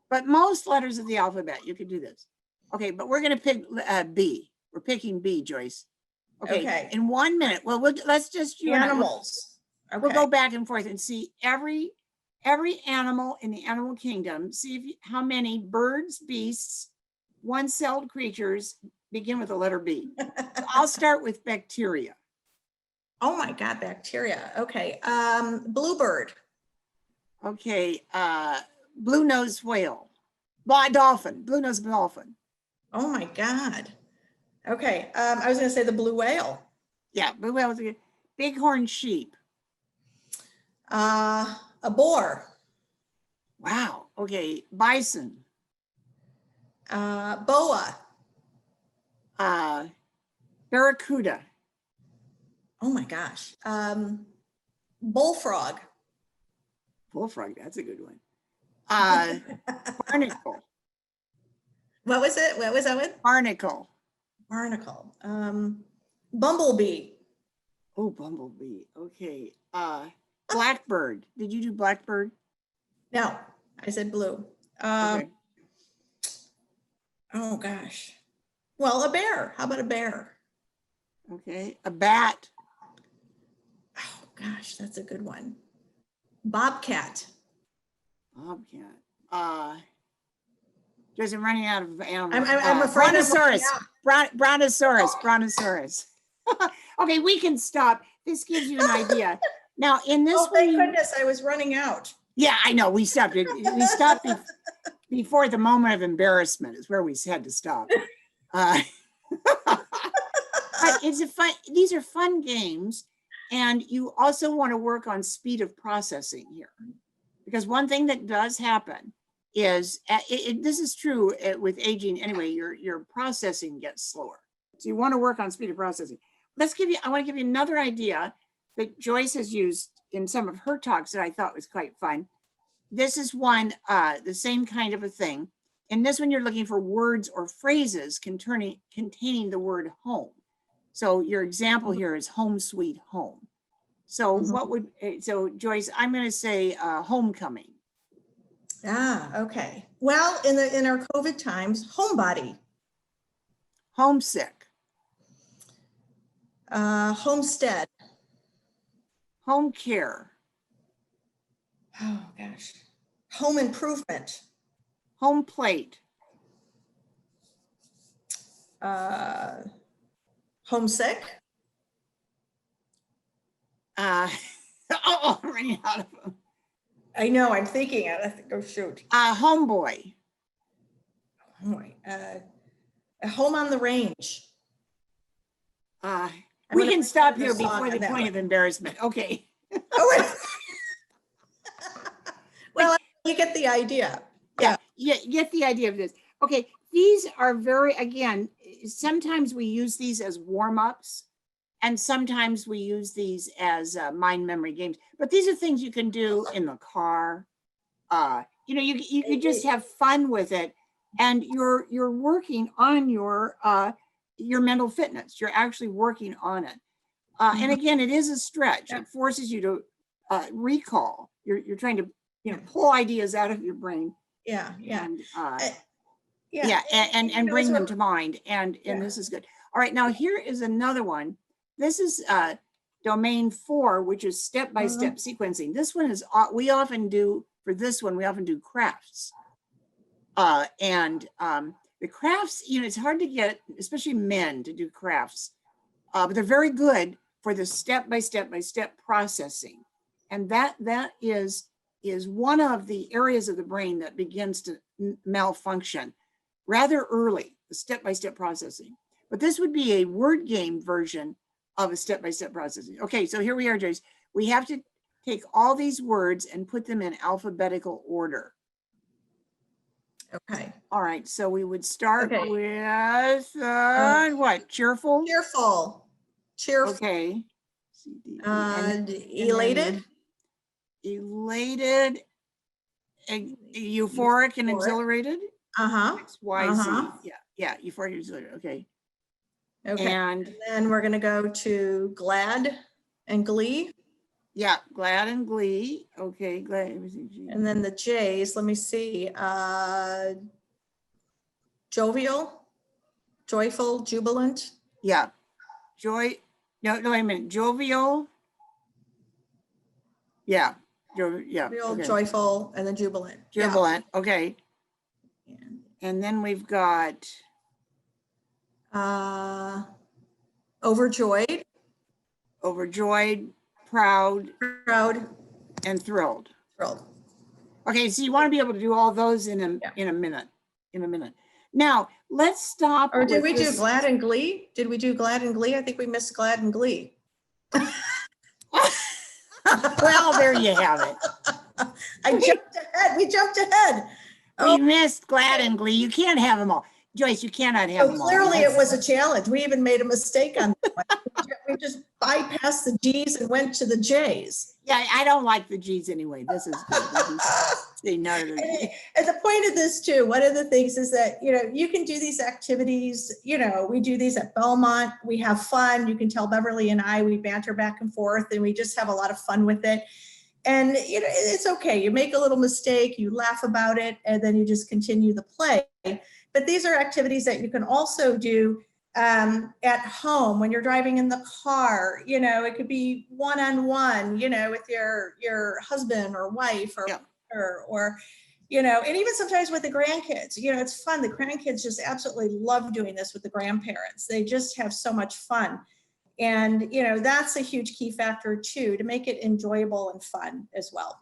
Speaker 2: But most letters of the alphabet, you can do this. Okay, but we're going to pick B. We're picking B, Joyce. Okay. In 1 minute. Well, let's just
Speaker 3: Animals. Okay.
Speaker 2: We'll go back and forth and see every animal in the animal kingdom. See how many birds, beasts, one-celled creatures begin with the letter B. So I'll start with bacteria.
Speaker 3: Oh my God, bacteria. Okay. Bluebird.
Speaker 2: Okay. Blue-nosed whale. Dolphin. Blue-nosed dolphin.
Speaker 3: Oh my God. Okay. I was going to say the blue whale.
Speaker 2: Yeah, blue whale is a good. Bighorn sheep.
Speaker 3: A boar.
Speaker 2: Wow. Okay. Bison.
Speaker 3: Boa.
Speaker 2: Barracuda.
Speaker 3: Oh my gosh. Bullfrog.
Speaker 2: Bullfrog. That's a good one. Barnacle.
Speaker 3: What was it? What was that one?
Speaker 2: Barnacle.
Speaker 3: Barnacle. Bumblebee.
Speaker 2: Oh, bumblebee. Okay. Blackbird. Did you do blackbird?
Speaker 3: No, I said blue.
Speaker 2: Okay.
Speaker 3: Oh gosh. Well, a bear. How about a bear?
Speaker 2: Okay. A bat.
Speaker 3: Oh gosh, that's a good one. Bobcat.
Speaker 2: Bobcat. Just running out of animals.
Speaker 3: I'm afraid.
Speaker 2: Brontosaurus. Okay, we can stop. This gives you an idea. Now, in this
Speaker 3: Oh, thank goodness, I was running out.
Speaker 2: Yeah, I know. We stopped it. We stopped before the moment of embarrassment is where we had to stop. But it's these are fun games. And you also want to work on speed of processing here. Because one thing that does happen is, this is true with aging anyway, your processing gets slower. So you want to work on speed of processing. I want to give you another idea that Joyce has used in some of her talks that I thought was quite fun. This is one, the same kind of a thing. In this one, you're looking for words or phrases containing the word home. So your example here is home sweet home. So so Joyce, I'm going to say homecoming.
Speaker 3: Ah, okay. Well, in our COVID times, homebody.
Speaker 2: Homesick.
Speaker 3: Homestead.
Speaker 2: Home care.
Speaker 3: Oh gosh. Home improvement.
Speaker 2: Home plate.
Speaker 3: Homesick.
Speaker 2: I'm running out of them.
Speaker 3: I know, I'm thinking it. I think, oh shoot.
Speaker 2: Homeboy.
Speaker 3: Oh my, a home on the range.
Speaker 2: We can stop here before the point of embarrassment. Okay.
Speaker 3: Oh, well, you get the idea.
Speaker 2: Yeah, you get the idea of this. Okay, these are again, sometimes we use these as warm-ups, and sometimes we use these as mind memory games. But these are things you can do in the car. You could just have fun with it, and you're working on your mental fitness. You're actually working on it. And again, it is a stretch. It forces you to recall. You're trying to pull ideas out of your brain. And bring them to mind. And this is good. All right, now here is another one. This is domain 4, which is step-by-step sequencing. This one is we often do crafts. The crafts, it's hard to get, especially men, to do crafts, but they're very good for the step-by-step processing. And that is is one of the areas of the brain that begins to malfunction rather early, the step-by-step processing. But this would be a word game version of a step-by-step processing. Okay, so here we are, Joyce. We have to take all these words and put them in alphabetical order.
Speaker 3: Okay.
Speaker 2: All right, so we would start
Speaker 3: Okay.
Speaker 2: with what? Cheerful?
Speaker 3: Cheerful. Cheerful.
Speaker 2: Okay.
Speaker 3: Elated.
Speaker 2: Elated, euphoric and exhilarated.
Speaker 3: Uh-huh.
Speaker 2: X, Y, Z. Yeah, euphoric and exhilarated. Okay.
Speaker 3: Okay.
Speaker 2: And
Speaker 3: then we're going to go to glad and glee.
Speaker 2: yeah, glad and glee. Okay, glad.
Speaker 3: And then the J's, let me see. Jovial, joyful, jubilant.
Speaker 2: Yeah. Joy. No, wait a minute. Jovial. Yeah. Yeah.
Speaker 3: Jovial,
Speaker 2: Okay.
Speaker 3: joyful, and then jubilant.
Speaker 2: Jubilant. Okay.
Speaker 3: Yeah.
Speaker 2: And then we've got
Speaker 3: Overjoyed.
Speaker 2: overjoyed, proud,
Speaker 3: Proud.
Speaker 2: and thrilled.
Speaker 3: Thrilled.
Speaker 2: Okay, so you want to be able to do all those in a minute. Now let's stop.
Speaker 3: Or did we
Speaker 2: with
Speaker 3: do
Speaker 2: this.
Speaker 3: glad and glee? Did we do glad and glee? I think we missed glad and glee.
Speaker 2: Well, there you have it.
Speaker 3: I jumped ahead. We jumped ahead.
Speaker 2: We missed glad and glee. You can't have them all. Joyce, you cannot have
Speaker 3: So
Speaker 2: them all.
Speaker 3: clearly it was a challenge. We even made a mistake on that one. We just bypassed the G's and went to the J's.
Speaker 2: Yeah, I don't like the G's anyway. This is good. Say no to the G.
Speaker 3: And the point of this too, one of the things is that, you can do these activities, we do these at Belmont, we have fun. You can tell Beverly and I, we banter back and forth and we just have a lot of fun with it. And it's okay. You make a little mistake, you laugh about it, and then you just continue the play. But these are activities that you can also do at home when you're driving in the car. It could be one-on-one, with your husband or wife or and even sometimes with the grandkids. It's fun. The grandkids just absolutely love doing this with the grandparents. They just have so much fun. And, that's a huge key factor too, to make it enjoyable and fun as well.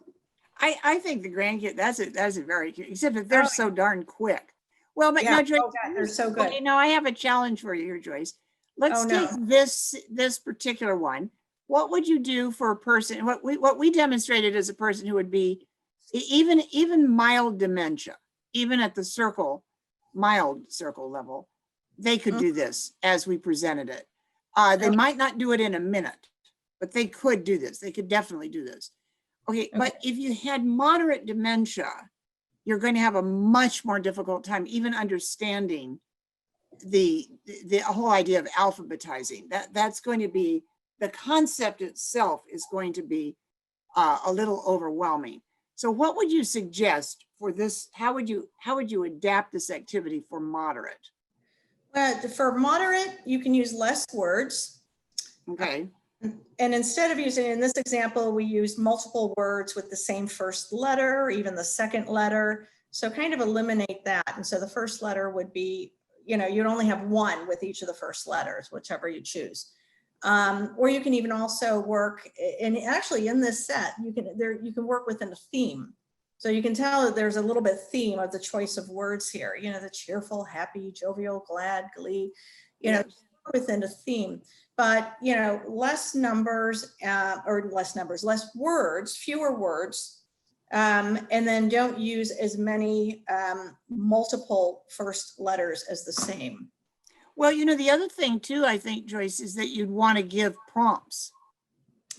Speaker 2: I think the grandkid, that's a very cute, except that they're so darn quick. Well, but
Speaker 3: Yeah.
Speaker 2: no, Joyce,
Speaker 3: Oh, God, they're so good.
Speaker 2: okay, now I have a challenge for you here, Joyce. Let's
Speaker 3: Oh,
Speaker 2: take
Speaker 3: no.
Speaker 2: this particular one. What would you do for a person? What we demonstrated as a person who would be even mild dementia, even at the mild circle level, they could do this as we presented it. They might not do it in a minute, but they could do this. They could definitely do this. Okay, but if you had moderate dementia, you're going to have a much more difficult time even understanding the whole idea of alphabetizing. That's going to be, the concept itself is going to be a little overwhelming. So what would you suggest for this? How would you adapt this activity for moderate?
Speaker 3: Well, for moderate, you can use less words.
Speaker 2: Okay.
Speaker 3: And instead of using, in this example, we use multiple words with the same first letter, or even the second letter. So kind of eliminate that. And so the first letter would be, you'd only have one with each of the first letters, whichever you choose. Or you can even also work, and actually in this set, you can work within a theme. So you can tell that there's a little bit theme of the choice of words here, the cheerful, happy, jovial, glad, glee, within a theme. But, less words, fewer words, and then don't use as many multiple first letters as the same.
Speaker 2: Well, the other thing too, I think, Joyce, is that you'd want to give prompts.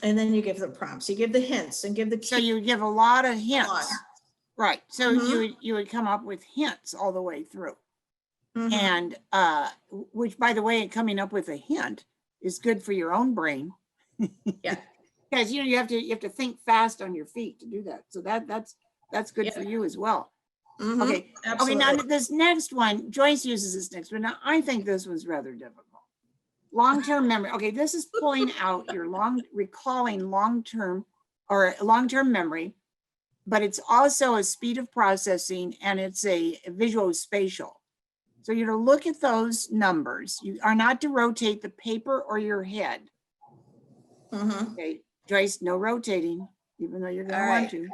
Speaker 3: And then you give the prompts, you give the hints and give the
Speaker 2: So you give a lot of hints. Right. So
Speaker 3: Mhm.
Speaker 2: you would come up with hints all the way through.
Speaker 3: Mhm.
Speaker 2: And which, by the way, coming up with a hint is good for your own brain.
Speaker 3: Yeah.
Speaker 2: Because you have to think fast on your feet to do that. So that's good for you as well.
Speaker 3: Mhm.
Speaker 2: Okay.
Speaker 3: Absolutely.
Speaker 2: Okay, now this next one, Joyce uses this next one. Now I think this one's rather difficult. Long-term memory. Okay, this is pulling out your recalling long-term memory, but it's also a speed of processing and it's a visual spatial. So you're to look at those numbers. You are not to rotate the paper or your head.
Speaker 3: Mhm.
Speaker 2: Okay, Joyce, no rotating. even though you're
Speaker 3: All
Speaker 2: gonna
Speaker 3: right,
Speaker 2: want to.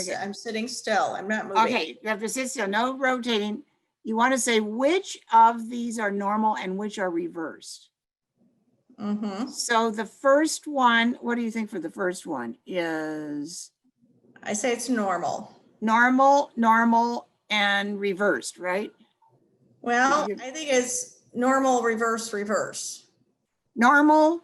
Speaker 2: Okay.
Speaker 3: I'm sitting still. I'm not moving.
Speaker 2: Okay, you have to sit still, no rotating. You want to say which of these are normal and which are reversed.
Speaker 3: Mm-hmm.
Speaker 2: So the first one, what do you think for the first one is
Speaker 3: I say it's normal.
Speaker 2: normal, normal, and reversed, right?
Speaker 3: Well,
Speaker 2: You-
Speaker 3: I think it's normal, reverse, reverse.
Speaker 2: Normal,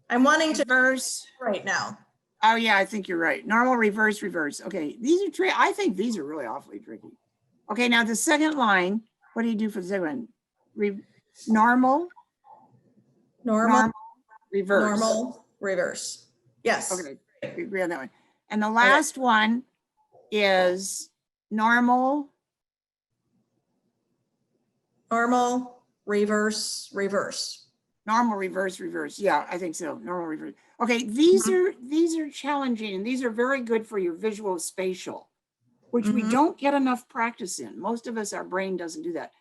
Speaker 3: I'm wanting to
Speaker 2: reverse.
Speaker 3: right now.
Speaker 2: Oh yeah, I think you're right. Normal, reverse, reverse. Okay, these are tricky. I think these are really awfully tricky. Okay, now the second line, what do you do for the second one? Normal,
Speaker 3: Normal,
Speaker 2: normal, reverse.
Speaker 3: normal, reverse. Yes.
Speaker 2: Okay, we agree on that one. And the last one is normal,
Speaker 3: Normal, reverse, reverse.
Speaker 2: normal, reverse, reverse. Yeah, I think so. Normal, reverse. Okay, these are challenging, and these are very good for your visual spatial, which we don't get enough practice in. Most of us, our brain doesn't do that.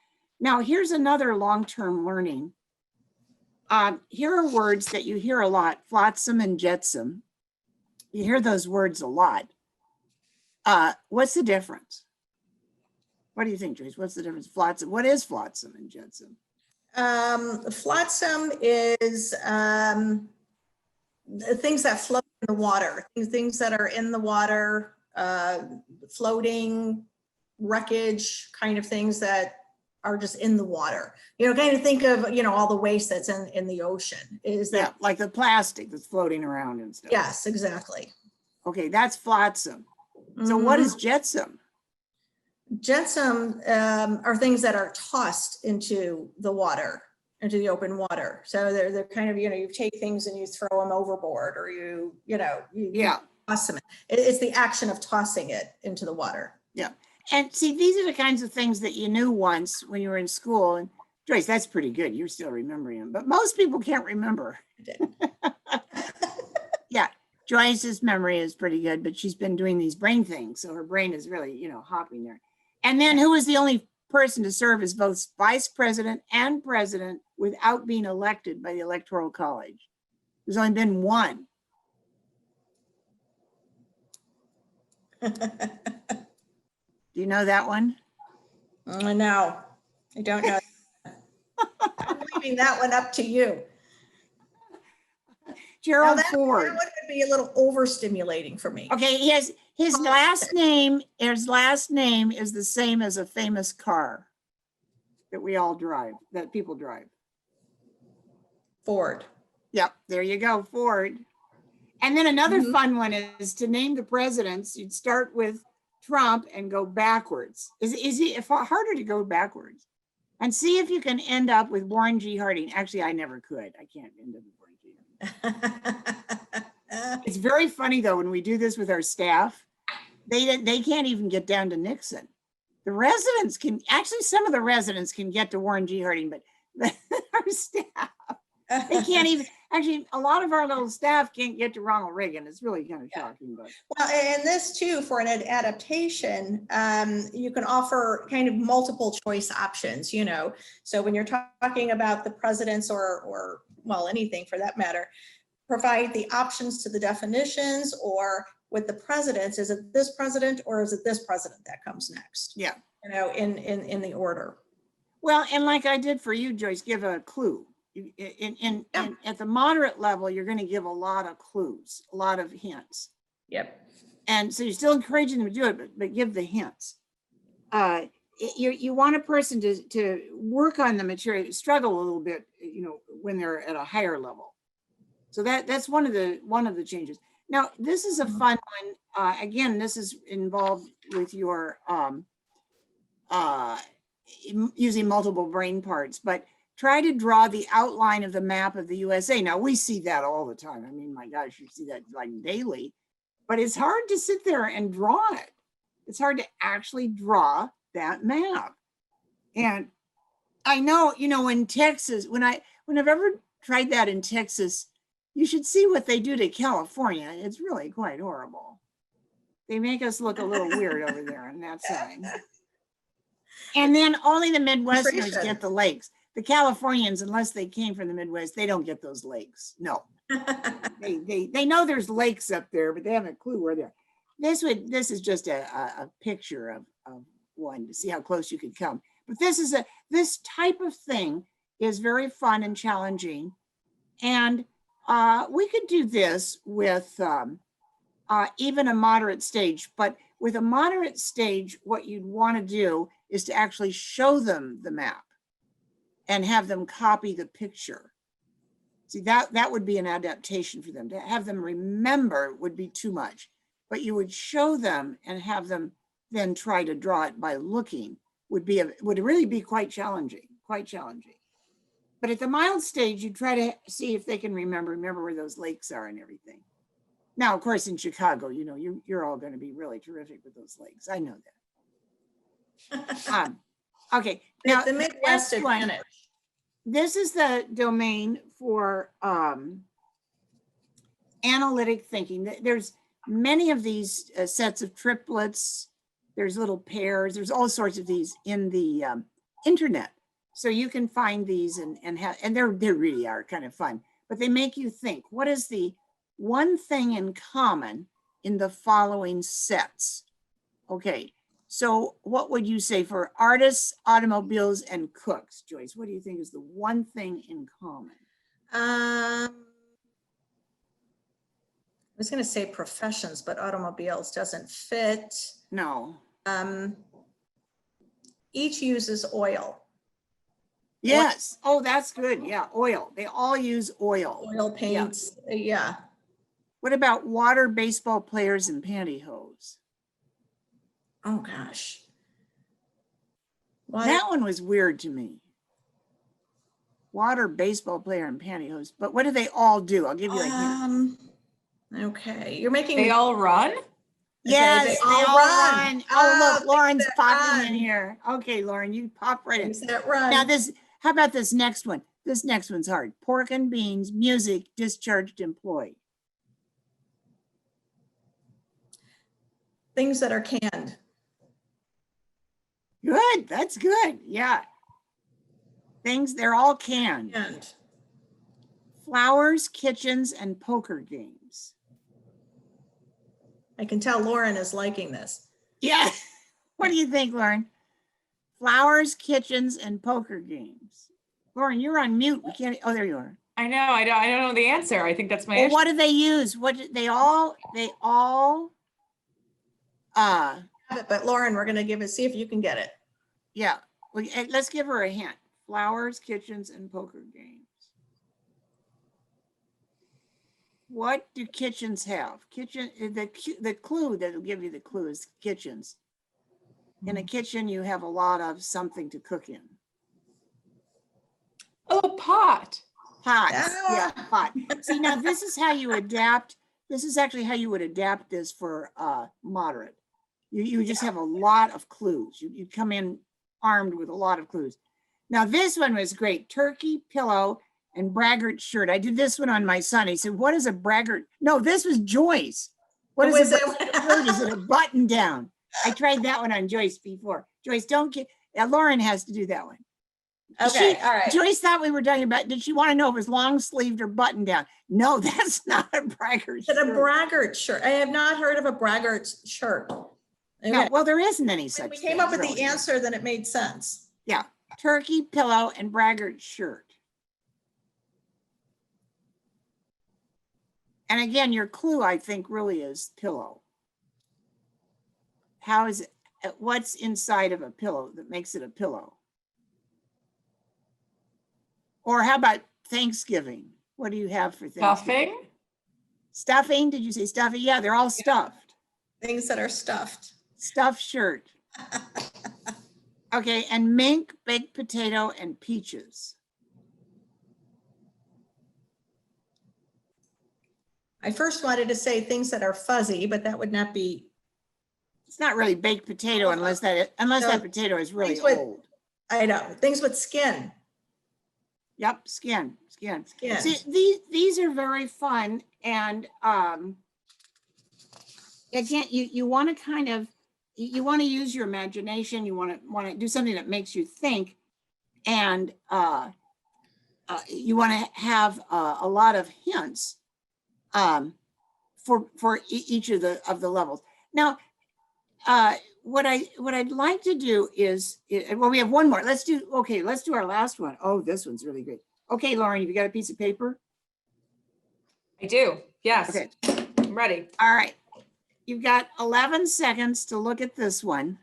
Speaker 2: Now, here's another long-term learning. Here are words that you hear a lot: flotsam and jetsam. You hear those words a lot. What's the difference? What do you think, Joyce? What's the difference? Flotsam. What is flotsam and jetsam?
Speaker 3: Flotsam is the things that float in the water, things that are in the water, floating, wreckage, kind of things that are just in the water. You know, kind of think of, you know, all the waste that's in the ocean. Is that?
Speaker 2: Yeah, like the plastic that's floating around and stuff.
Speaker 3: Yes, exactly.
Speaker 2: Okay, that's flotsam. So what is jetsam?
Speaker 3: Jetsam are things that are tossed into the water, into the open water. So they're kind of, you know, you take things and you throw them overboard, or you toss them. It's the action of tossing it into the water.
Speaker 2: Yeah. And see, these are the kinds of things that you knew once when you were in school. And Joyce, that's pretty good. You're still remembering them, but most people can't remember. Yeah. Joyce's memory is pretty good, but she's been doing these brain things. So her brain is really, you know, hopping there. And then who was the only person to serve as both vice president and president without being elected by the Electoral College? There's only been one. Do you know that one?
Speaker 3: No, I don't know. I'm leaving that one up to you.
Speaker 2: Gerald
Speaker 3: That
Speaker 2: Ford.
Speaker 3: one would be a little overstimulating for me.
Speaker 2: Okay, his last name is the same as a famous car that we all drive, that people drive.
Speaker 3: Ford.
Speaker 2: Yep, there you go, Ford. And then another fun one is to name the presidents. You'd start with Trump and go backwards. Is it harder to go backwards? And see if you can end up with Warren G. Harding. Actually, I never could. I can't end up with Warren G. It's very funny though, when we do this with our staff, they can't even get down to Nixon. The residents can, actually some of the residents can get to Warren G. Harding, but our staff, they can't even, actually a lot of our little staff can't get to Ronald Reagan. It's really kind of shocking. But
Speaker 3: Well, and this too, for an adaptation, you can offer kind of multiple choice options, you know. So when you're talking about the presidents or well, anything for that matter, provide the options to the definitions, or with the presidents, is it this president or is it this president that comes next?
Speaker 2: yeah.
Speaker 3: You know, in the order.
Speaker 2: Well, and like I did for you, Joyce, give a clue. At the moderate level, you're going to give a lot of clues, a lot of hints.
Speaker 3: Yep.
Speaker 2: And so you're still encouraging them to do it, but give the hints. You want a person to work on the material, struggle a little bit, you know, when they're at a higher level. So that's one of the changes. Now, this is a fun one. Again, this is involved with your using multiple brain parts, but try to draw the outline of the map of the USA. Now, we see that all the time. I mean, my gosh, you see that like daily, but it's hard to sit there and draw it. It's hard to actually draw that map. And I know, you know, in Texas, when I've ever tried that in Texas, you should see what they do to California. It's really quite horrible. They make us look a little weird over there on that side. And then only the Midwesterners get the lakes. the Californians, unless they came from the Midwest, they don't get those lakes. No, they know there's lakes up there, but they haven't a clue where they're. This is just a picture of one to see how close you could come. But this type of thing is very fun and challenging. And we could do this with even a moderate stage, but with a moderate stage, what you'd want to do is to actually show them the map and have them copy the picture. See, that would be an adaptation for them. To have them remember would be too much, but you would show them and have them then try to draw it by looking would really be quite challenging, But at the mild stage, you try to see if they can remember where those lakes are and everything. Now, of course, in Chicago, you know, you're all going to be really terrific with those lakes. I know that. Okay. Now,
Speaker 3: the Midwest advantage.
Speaker 2: This is the domain for analytic thinking. There's many of these sets of triplets. There's little pairs. There's all sorts of these in the internet. So you can find these and they really are kind of fun, but they make you think, what is the one thing in common in the following sets? Okay, so what would you say for artists, automobiles, and cooks? Joyce, what do you think is the one thing in common?
Speaker 3: I was going to say professions, but automobiles doesn't fit.
Speaker 2: No.
Speaker 3: Each uses oil.
Speaker 2: Yes. Oh, that's good. Yeah, oil. They all use oil.
Speaker 3: Oil paints. Yeah.
Speaker 2: What about water, baseball players, and pantyhose?
Speaker 3: Oh gosh.
Speaker 2: That one was weird to me. Water, baseball player, and pantyhose. But what do they all do? I'll give you a hint.
Speaker 3: Okay, you're making
Speaker 1: They all run?
Speaker 2: Yes,
Speaker 3: they
Speaker 2: they
Speaker 3: all
Speaker 2: all
Speaker 3: run.
Speaker 2: run. Oh, look, Lauren's
Speaker 3: that
Speaker 2: popping in
Speaker 3: run.
Speaker 2: here. Okay, Lauren, you pop right in.
Speaker 3: Things that run.
Speaker 2: Now how about this next one? This next one's hard. Pork and beans, music, discharged employee.
Speaker 3: Things that are canned.
Speaker 2: Good, that's good. Yeah. They're all canned.
Speaker 3: Canned.
Speaker 2: Flowers, kitchens, and poker games.
Speaker 3: I can tell Lauren is liking this.
Speaker 2: Yeah. What do you think, Lauren? Flowers, kitchens, and poker games. Lauren, you're on mute. We can't. Oh, there you are.
Speaker 1: I know. I don't know the answer. I think that's my
Speaker 2: Well,
Speaker 1: issue.
Speaker 2: what do they use? They all.
Speaker 3: But Lauren, we're going to see if you can get it.
Speaker 2: Yeah. Well, let's give her a hint. Flowers, kitchens, and poker games. What do kitchens have? The clue that'll give you the clue is kitchens. In a kitchen, you have a lot of something to cook in.
Speaker 1: Oh, pot.
Speaker 2: Pots, yeah, pot. See, now this is how you adapt. This is actually how you would adapt this for moderate. You just have a lot of clues. You come in armed with a lot of clues. Now this one was great. Turkey, pillow, and braggart shirt. I did this one on my son. He said, what is a braggart? No, this was Joyce. What is it? Is it a button down? I tried that one on Joyce before. Joyce, don't get, Lauren has to do that one.
Speaker 3: Okay, all right.
Speaker 2: Joyce thought we were talking about, did she want to know if it was long sleeved or button down? No, that's not a braggart shirt.
Speaker 3: It's a braggart shirt. I have not heard of a braggart shirt. Okay.
Speaker 2: No, well, there isn't any such
Speaker 3: When we
Speaker 2: thing.
Speaker 3: came up with
Speaker 2: really.
Speaker 3: the answer, then it made sense.
Speaker 2: Yeah, turkey, pillow, and braggart shirt. And again, your clue, I think, really is pillow. How is it? What's inside of a pillow that makes it a pillow? Or how about Thanksgiving? What do you have for Thanksgiving?
Speaker 1: Stuffing?
Speaker 2: Stuffing? Did you say stuffing? Yeah, they're all stuffed.
Speaker 3: Things that are stuffed.
Speaker 2: Stuffed shirt. Okay, and mink, baked potato, and peaches.
Speaker 3: I first wanted to say things that are fuzzy, but that would not be.
Speaker 2: It's not really baked potato unless that potato is really
Speaker 3: things with-
Speaker 2: old.
Speaker 3: I know, things with skin.
Speaker 2: Yep, skin.
Speaker 3: Skin.
Speaker 2: See, these are very fun, and again, you want to kind of use your imagination. You want to do something that makes you think, And you want to have a lot of hints for each of the levels. Now, what I'd like to do is, well, we have one more. Let's do our last one. Oh, this one's really great. Okay, Lauren, have you got a piece of paper?
Speaker 1: I do. Yes.
Speaker 2: Okay.
Speaker 1: I'm ready.
Speaker 2: All right. You've got 11 seconds to look at this one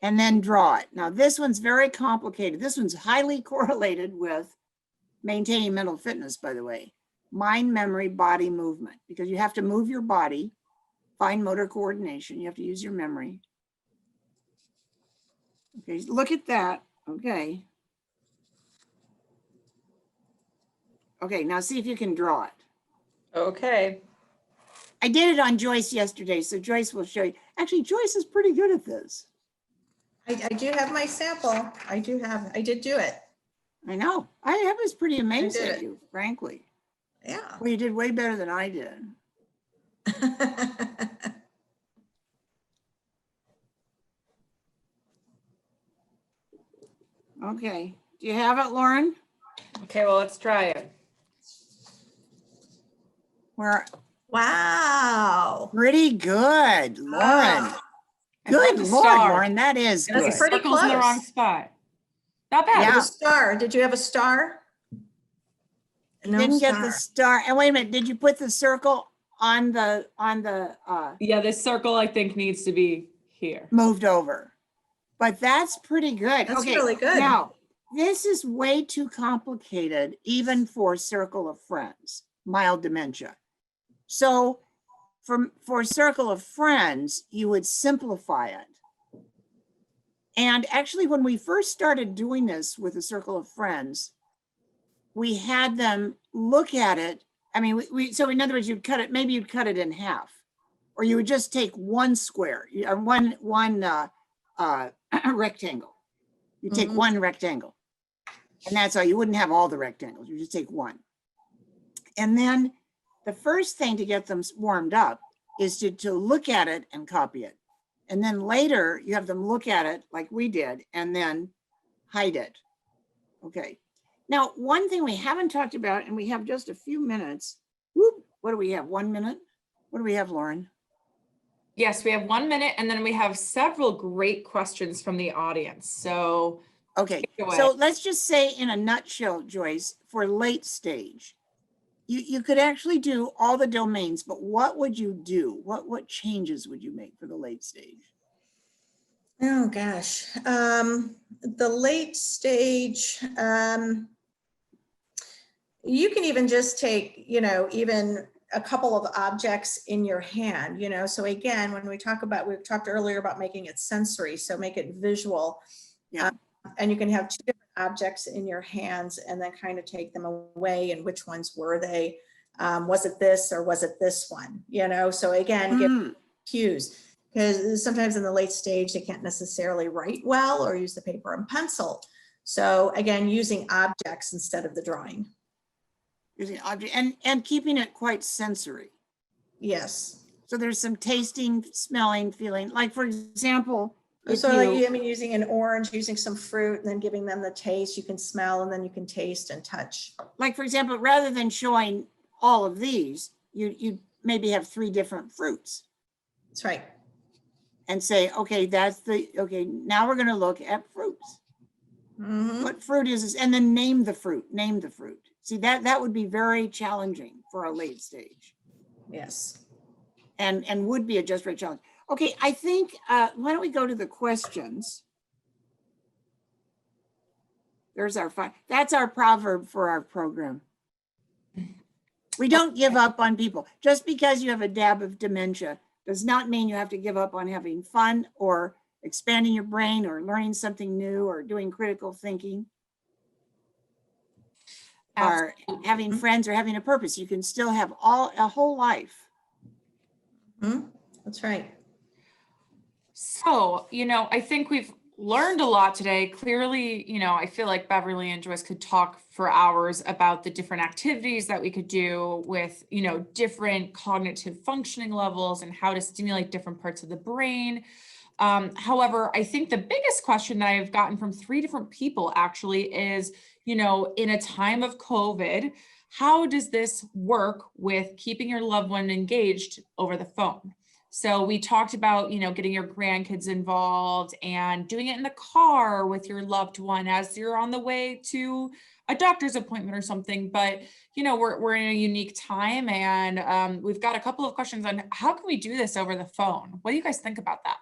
Speaker 2: and then draw it. Now, this one's very complicated. This one's highly correlated with maintaining mental fitness, by the way. Mind, memory, body movement, because you have to move your body, fine motor coordination. You have to use your memory. Okay, look at that. Okay. Okay, now see if you can draw it.
Speaker 1: Okay.
Speaker 2: I did it on Joyce yesterday, so Joyce will show you. Actually, Joyce is pretty good at this.
Speaker 3: I do have my sample. I did do it.
Speaker 2: I know. I was pretty amazed
Speaker 3: did
Speaker 2: at
Speaker 3: it.
Speaker 2: you, frankly.
Speaker 3: Yeah.
Speaker 2: Well, you did way better than I did. Okay. Do you have it, Lauren?
Speaker 1: Okay, well, let's try it.
Speaker 2: We're
Speaker 3: Wow.
Speaker 2: pretty good, Lauren.
Speaker 3: Wow.
Speaker 2: Good
Speaker 1: the
Speaker 2: Lord,
Speaker 1: star.
Speaker 2: Lauren, that is
Speaker 1: And the
Speaker 2: good.
Speaker 3: pretty
Speaker 1: circle's in the
Speaker 3: close.
Speaker 1: wrong spot. Not bad.
Speaker 2: Yeah.
Speaker 3: The star. Did you have a star? No
Speaker 2: Didn't get the
Speaker 3: star.
Speaker 2: star. And wait a minute, did you put the circle on the
Speaker 1: Yeah, this circle I think needs to be here.
Speaker 2: moved over? But that's pretty good.
Speaker 3: That's
Speaker 2: Okay,
Speaker 3: really good.
Speaker 2: now, this is way too complicated, even for circle of friends, mild dementia. So for circle of friends, you would simplify it. And actually, when we first started doing this with a circle of friends, we had them look at it. I mean, so in other words, you'd cut it, maybe you'd cut it in half, or you would just take one square, or one rectangle. You take one rectangle, and that's all. You wouldn't have all the rectangles. You just take one. And then the first thing to get them warmed up is to look at it and copy it. And then later you have them look at it like we did and then hide it. Okay. Now, one thing we haven't talked about, and we have just a few minutes. Whoop, what do we have? 1 minute? What do we have, Lauren?
Speaker 1: Yes, we have 1 minute and then we have several great questions from the audience. So,
Speaker 2: Okay,
Speaker 1: take it away.
Speaker 2: so let's just say in a nutshell, Joyce, for late stage, you could actually do all the domains, but what would you do? What changes would you make for the late stage?
Speaker 3: Oh, gosh. The late stage, you can even just take, even a couple of objects in your hand, so again, when we talked earlier about making it sensory, so make it visual.
Speaker 2: Yeah.
Speaker 3: And you can have two different objects in your hands and then kind of take them away, and which ones were they? Was it this or was it this one? So again, give cues, because sometimes in the late stage, they can't necessarily write well or use the paper and pencil. So again, using objects instead of the drawing.
Speaker 2: Using object and keeping it quite sensory.
Speaker 3: Yes.
Speaker 2: So there's some tasting, smelling, feeling. Like for example,
Speaker 3: So using an orange, using some fruit, and then giving them the taste. You can smell, and then you can taste and touch.
Speaker 2: like for example, rather than showing all of these, you maybe have 3 different fruits.
Speaker 3: That's right.
Speaker 2: And say, okay, now we're going to look at fruits.
Speaker 3: Mm-hmm.
Speaker 2: What fruit is this? And then name the fruit. See, that would be very challenging for a late stage.
Speaker 3: Yes.
Speaker 2: And would be a just right challenge. Okay, I think, why don't we go to the questions? That's our proverb for our program. We don't give up on people. Just because you have a dab of dementia does not mean you have to give up on having fun or expanding your brain or learning something new or doing critical thinking. Or having friends or having a purpose. You can still have a whole life.
Speaker 3: Mm-hmm. That's right.
Speaker 1: So, I think we've learned a lot today. Clearly, I feel like Beverly and Joyce could talk for hours about the different activities that we could do with, different cognitive functioning levels and how to stimulate different parts of the brain. However, I think the biggest question that I've gotten from 3 different people actually is, in a time of COVID, how does this work with keeping your loved one engaged over the phone? So we talked about, getting your grandkids involved and doing it in the car with your loved one as you're on the way to a doctor's appointment or something. But, we're in a unique time, and we've got a couple of questions on how can we do this over the phone? What do you guys think about that?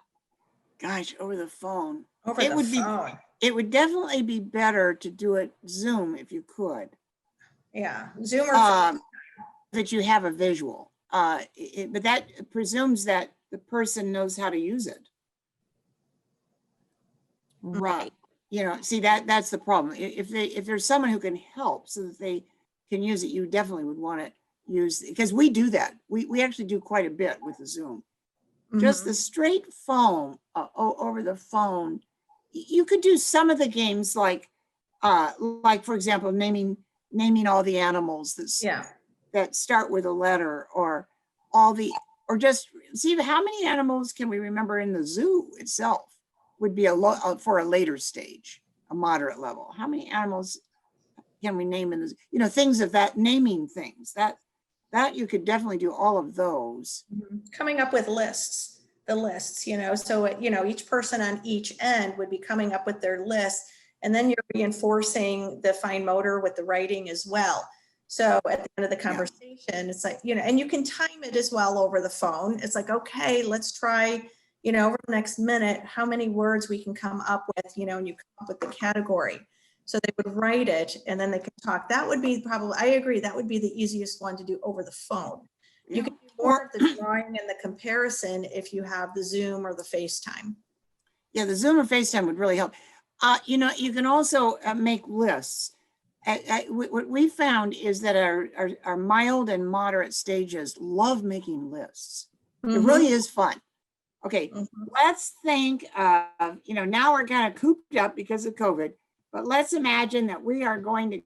Speaker 2: Gosh, over the phone.
Speaker 3: Over
Speaker 2: It
Speaker 3: the
Speaker 2: would be,
Speaker 3: phone.
Speaker 2: it would definitely be better to do it Zoom if you could,
Speaker 3: Yeah, Zoom or
Speaker 2: that you have a visual. But that presumes that the person knows how to use it.
Speaker 1: Right.
Speaker 2: See, that's the problem. If there's someone who can help so that they can use it, you definitely would want to use, because we do that. We actually do quite a bit with the Zoom. Just the straight phone, over the phone. You could do some of the games like for example, naming all the animals that start with a letter, or just see how many animals can we remember in the zoo itself would be for a later stage, a moderate level. How many animals can we name in the, things of that, naming things that you could definitely do all of those.
Speaker 3: Coming up with lists, so, each person on each end would be coming up with their list, and then you're reinforcing the fine motor with the writing as well. So at the end of the conversation, it's like, and you can time it as well over the phone. It's like, okay, let's try, over the next minute, how many words we can come up with, and you come up with the category. So they would write it and then they can talk. That would be probably, I agree, that would be the easiest one to do over the phone. You can do more of the drawing and the comparison if you have the Zoom or the FaceTime.
Speaker 2: Yeah, the Zoom or FaceTime would really help. You can also make lists. What we found is that our mild and moderate stages love making lists. It really is fun. Okay, let's think of, now we're kind of cooped up because of COVID, but let's imagine that we are going to,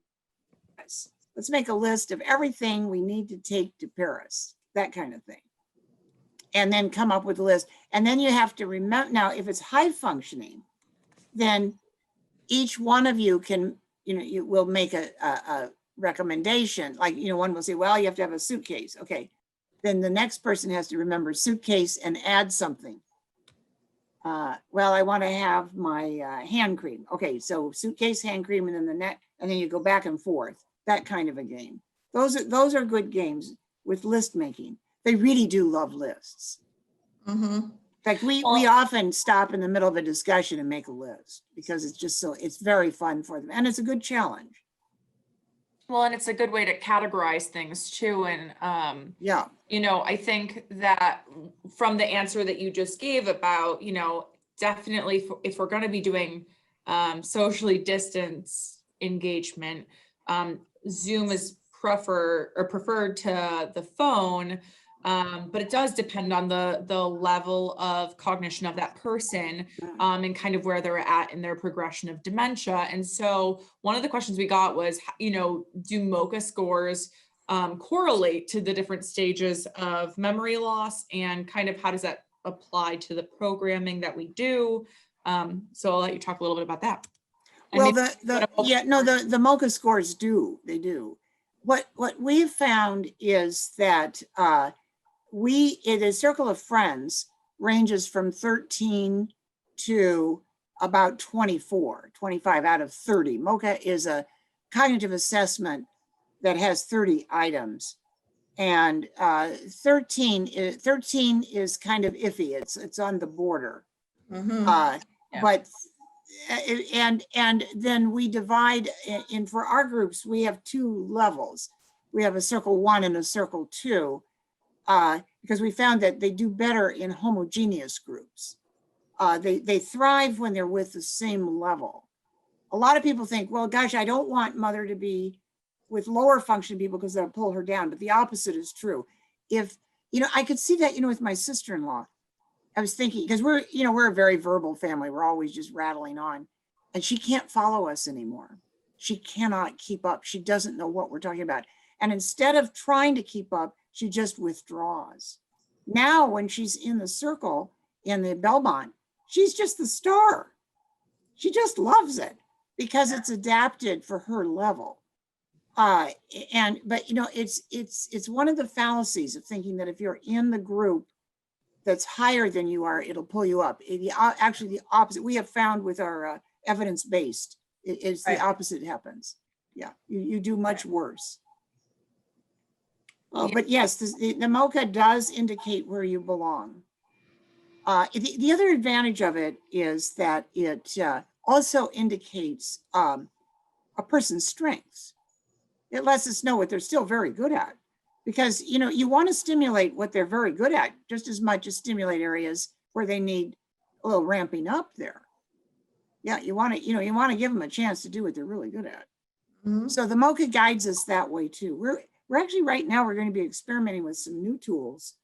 Speaker 2: let's make a list of everything we need to take to Paris, that kind of thing. And then come up with a list. And then you have to remember, now, if it's high functioning, then each one of you can, you will make a recommendation. Like, one will say, well, you have to have a suitcase. Okay. Then the next person has to remember suitcase and add something. Well, I want to have my hand cream. Okay, so suitcase, hand cream, and then and then you go back and forth. That kind of a game. Those are good games with list making. They really do love lists. In fact, we often stop in the middle of a discussion and make a list because it's very fun for them, and it's a good challenge.
Speaker 1: Well, and it's a good way to categorize things too. And, I think that from the answer that you just gave about, definitely if we're going to be doing socially distanced engagement, Zoom is preferred to the phone. But it does depend on the level of cognition of that person, and kind of where they're at in their progression of dementia. And so one of the questions we got was, do MoCA scores correlate to the different stages of memory loss, and kind of how does that apply to the programming that we do? So I'll let you talk a little bit about that.
Speaker 2: Well, the MoCA scores they do. What we've found is that in a circle of friends ranges from 13 to about 24, 25 out of 30. MoCA is a cognitive assessment that has 30 items. And 13 is kind of iffy. It's on the border. But and then we divide in for our groups, we have 2 levels. We have a circle 1 and a circle 2. Because we found that they do better in homogeneous groups. They thrive when they're with the same level. A lot of people think, well, gosh, I don't want mother to be with lower function people because they'll pull her down. But the opposite is true. If, I could see that, with my sister-in-law. I was thinking, because we're a very verbal family. We're always just rattling on. And she can't follow us anymore. She cannot keep up. She doesn't know what we're talking about. And instead of trying to keep up, she just withdraws. Now, when she's in the circle in the Belmont, she's just the star. She just loves it because it's adapted for her level. But it's one of the fallacies of thinking that if you're in the group that's higher than you are, it'll pull you up. Actually, the opposite. We have found with our evidence-based, it's the opposite happens. Yeah, you do much worse. But yes, the MoCA does indicate where you belong. The other advantage of it is that it also indicates a person's strengths. It lets us know what they're still very good at, because you want to stimulate what they're very good at just as much as stimulate areas where they need a little ramping up there. Yeah, you want to give them a chance to do what they're really good at.
Speaker 3: Mhm.
Speaker 2: So the MoCA guides us that way too. We're actually right now we're going to be experimenting with some new tools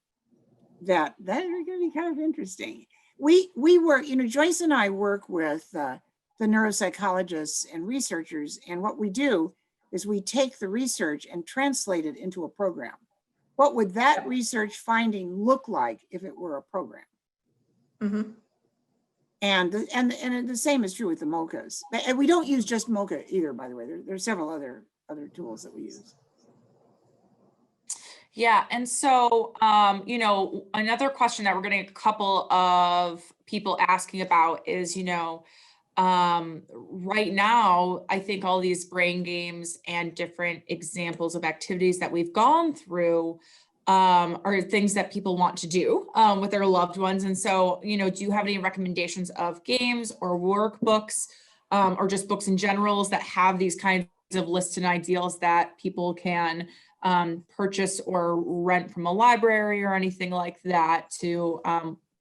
Speaker 2: that are going to be kind of interesting. We work, Joyce and I work with the neuropsychologists and researchers, and what we do is we take the research and translate it into a program. What would that research finding look like if it were a program?
Speaker 3: Mhm.
Speaker 2: And the same is true with the MoCAs. And we don't use just MoCA either, by the way. There's several other tools that we use.
Speaker 1: Yeah. And so, another question that we're getting a couple of people asking about is, right now, I think all these brain games and different examples of activities that we've gone through are things that people want to do with their loved ones. And so, do you have any recommendations of games or workbooks or just books in general that have these kinds of lists and ideals that people can purchase or rent from a library or anything like that to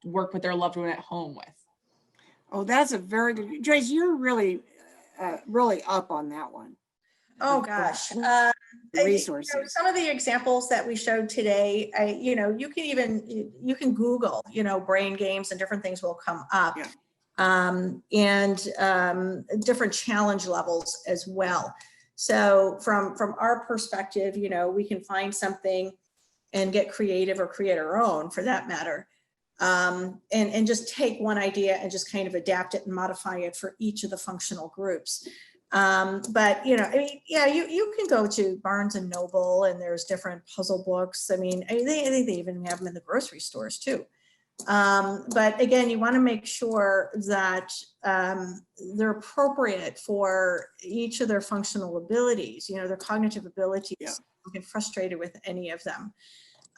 Speaker 1: work with their loved one at home with?
Speaker 2: Oh, that's a very good, Joyce, you're really up on that one.
Speaker 3: Oh gosh.
Speaker 2: The resources.
Speaker 3: Some of the examples that we showed today, you can Google, brain games and different things will come up.
Speaker 2: Yeah.
Speaker 3: And different challenge levels as well. So from our perspective, we can find something and get creative or create our own for that matter. And just take one idea and just kind of adapt it and modify it for each of the functional groups. But you can go to Barnes and Noble and there's different puzzle books. I think they even have them in the grocery stores too. But again, you want to make sure that they're appropriate for each of their functional abilities, their cognitive abilities.
Speaker 2: Yeah.
Speaker 3: Don't get frustrated with any of them.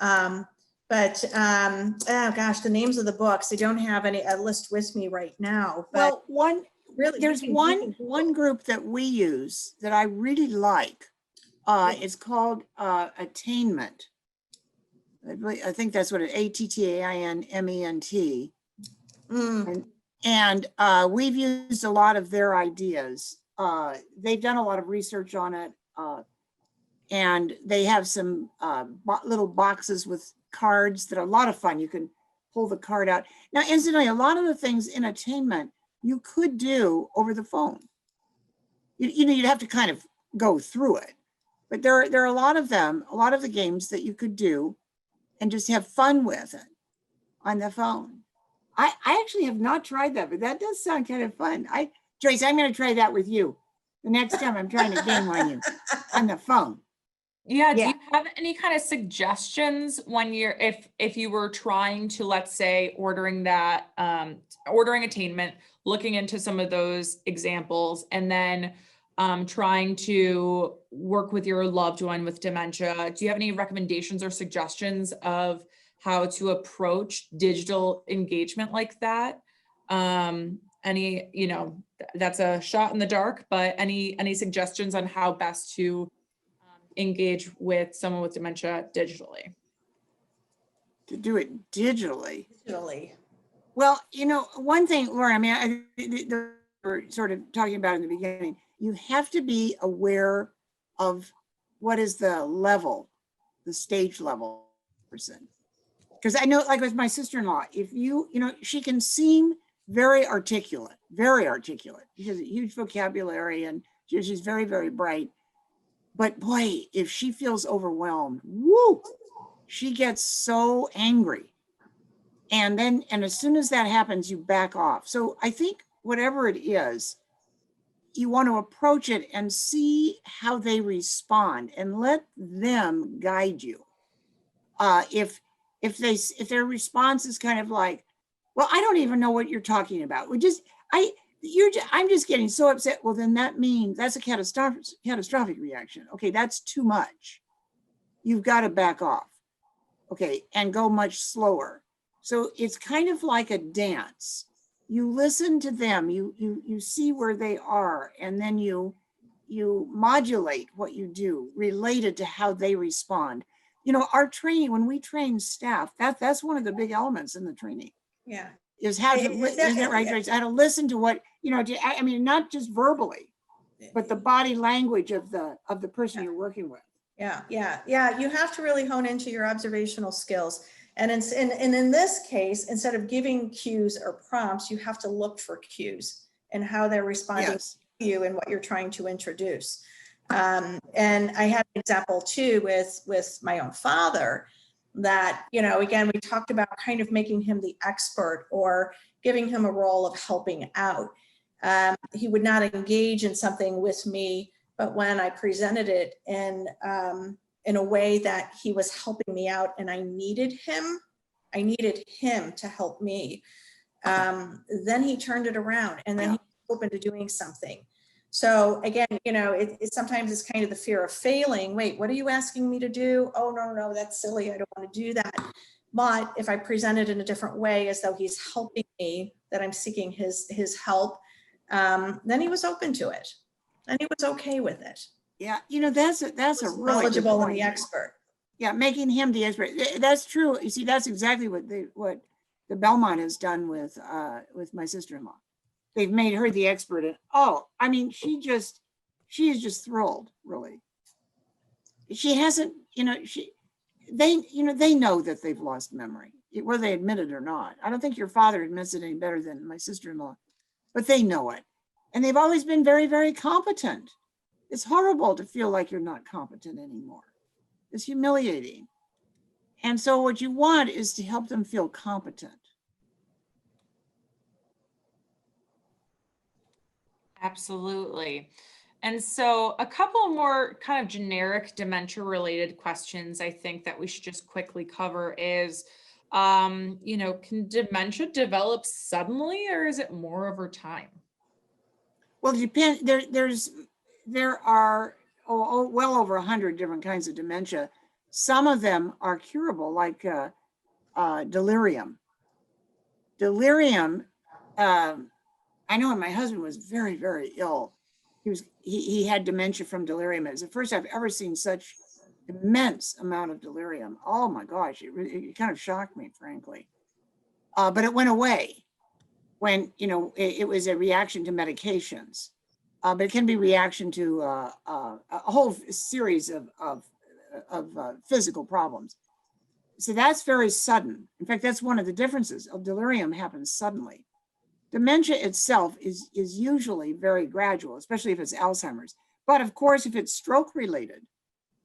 Speaker 3: Oh gosh, the names of the books, I don't have a list with me right now. But
Speaker 2: well,
Speaker 3: really,
Speaker 2: there's one group that we use that I really like. It's called Attainment. I think that's what ATTAINMENT. And we've used a lot of their ideas. They've done a lot of research on it. And they have some little boxes with cards that are a lot of fun. You can pull the card out. Now, incidentally, a lot of the things in Attainment you could do over the phone. You'd have to kind of go through it. But there are a lot of them, a lot of the games that you could do and just have fun with it on the phone. I actually have not tried that, but that does sound kind of fun. Joyce, I'm going to try that with you the next time I'm trying to game on you on the phone.
Speaker 1: Yeah. Do you have any kind of suggestions when if you were trying to, let's say, ordering Attainment, looking into some of those examples, and then trying to work with your loved one with dementia? Do you have any recommendations or suggestions of how to approach digital engagement like that? That's a shot in the dark, but any suggestions on how best to engage with someone with dementia digitally?
Speaker 2: To do it digitally.
Speaker 3: Well,
Speaker 2: one thing, Laura, we're sort of talking about in the beginning, you have to be aware of what is the stage level person. Because I know, like with my sister-in-law, if she can seem very articulate. She has a huge vocabulary and she's very, very bright. But boy, if she feels overwhelmed, she gets so angry. And as soon as that happens, you back off. So I think whatever it is, you want to approach it and see how they respond and let them guide you. If their response is kind of like, well, I don't even know what you're talking about. I'm just getting so upset. Well, then that means that's a catastrophic reaction. Okay, that's too much. You've got to back off. Okay, and go much slower. So it's kind of like a dance. You listen to them, you see where they are, and then you modulate what you do related to how they respond. You know, our training, when we train staff, that's one of the big elements in the training.
Speaker 3: Yeah.
Speaker 2: Is how to, isn't that right, Grace? How to listen to what, you know, I mean, not just verbally, but the body language of the person you're working with.
Speaker 3: Yeah. You have to really hone into your observational skills. And in this case, instead of giving cues or prompts, you have to look for cues and how they're responding to you and what you're trying to introduce. And I had an example too with my own father that, you know, again, we talked about kind of making him the expert or giving him a role of helping out. He would not engage in something with me, but when I presented it in a way that he was helping me out and I needed him to help me, then he turned it around and then he was open to doing something. So again, you know, it sometimes it's kind of the fear of failing. Wait, what are you asking me to do? Oh, no, that's silly. I don't want to do that. But if I present it in a different way, as though he's helping me, that I'm seeking his help, then he was open to it and he was okay with it.
Speaker 2: Yeah, you know, that's a really
Speaker 3: knowledgeable and the expert.
Speaker 2: Yeah, making him the expert. That's true. You see, that's exactly what the Belmont has done with my sister-in-law. They've made her the expert. And I mean, she is just thrilled, really. She hasn't, you know, they know that they've lost memory, whether they admit it or not. I don't think your father admits it any better than my sister-in-law, but they know it. And they've always been very, very competent. It's horrible to feel like you're not competent anymore. It's humiliating. And so what you want is to help them feel competent.
Speaker 1: Absolutely. And so a couple more kind of generic dementia related questions I think that we should just quickly cover is, you know, can dementia develop suddenly or is it more over time?
Speaker 2: Well, it depends. There are well over 100 different kinds of dementia. Some of them are curable, like delirium. Delirium, I know when my husband was very, very ill, he had dementia from delirium. It was the first I've ever seen such immense amount of delirium. Oh my gosh, it kind of shocked me, frankly. But it went away when, you know, it was a reaction to medications. But it can be reaction to a whole series of physical problems. So that's very sudden. In fact, that's one of the differences. Delirium happens suddenly. Dementia itself is usually very gradual, especially if it's Alzheimer's. But of course, if it's stroke related,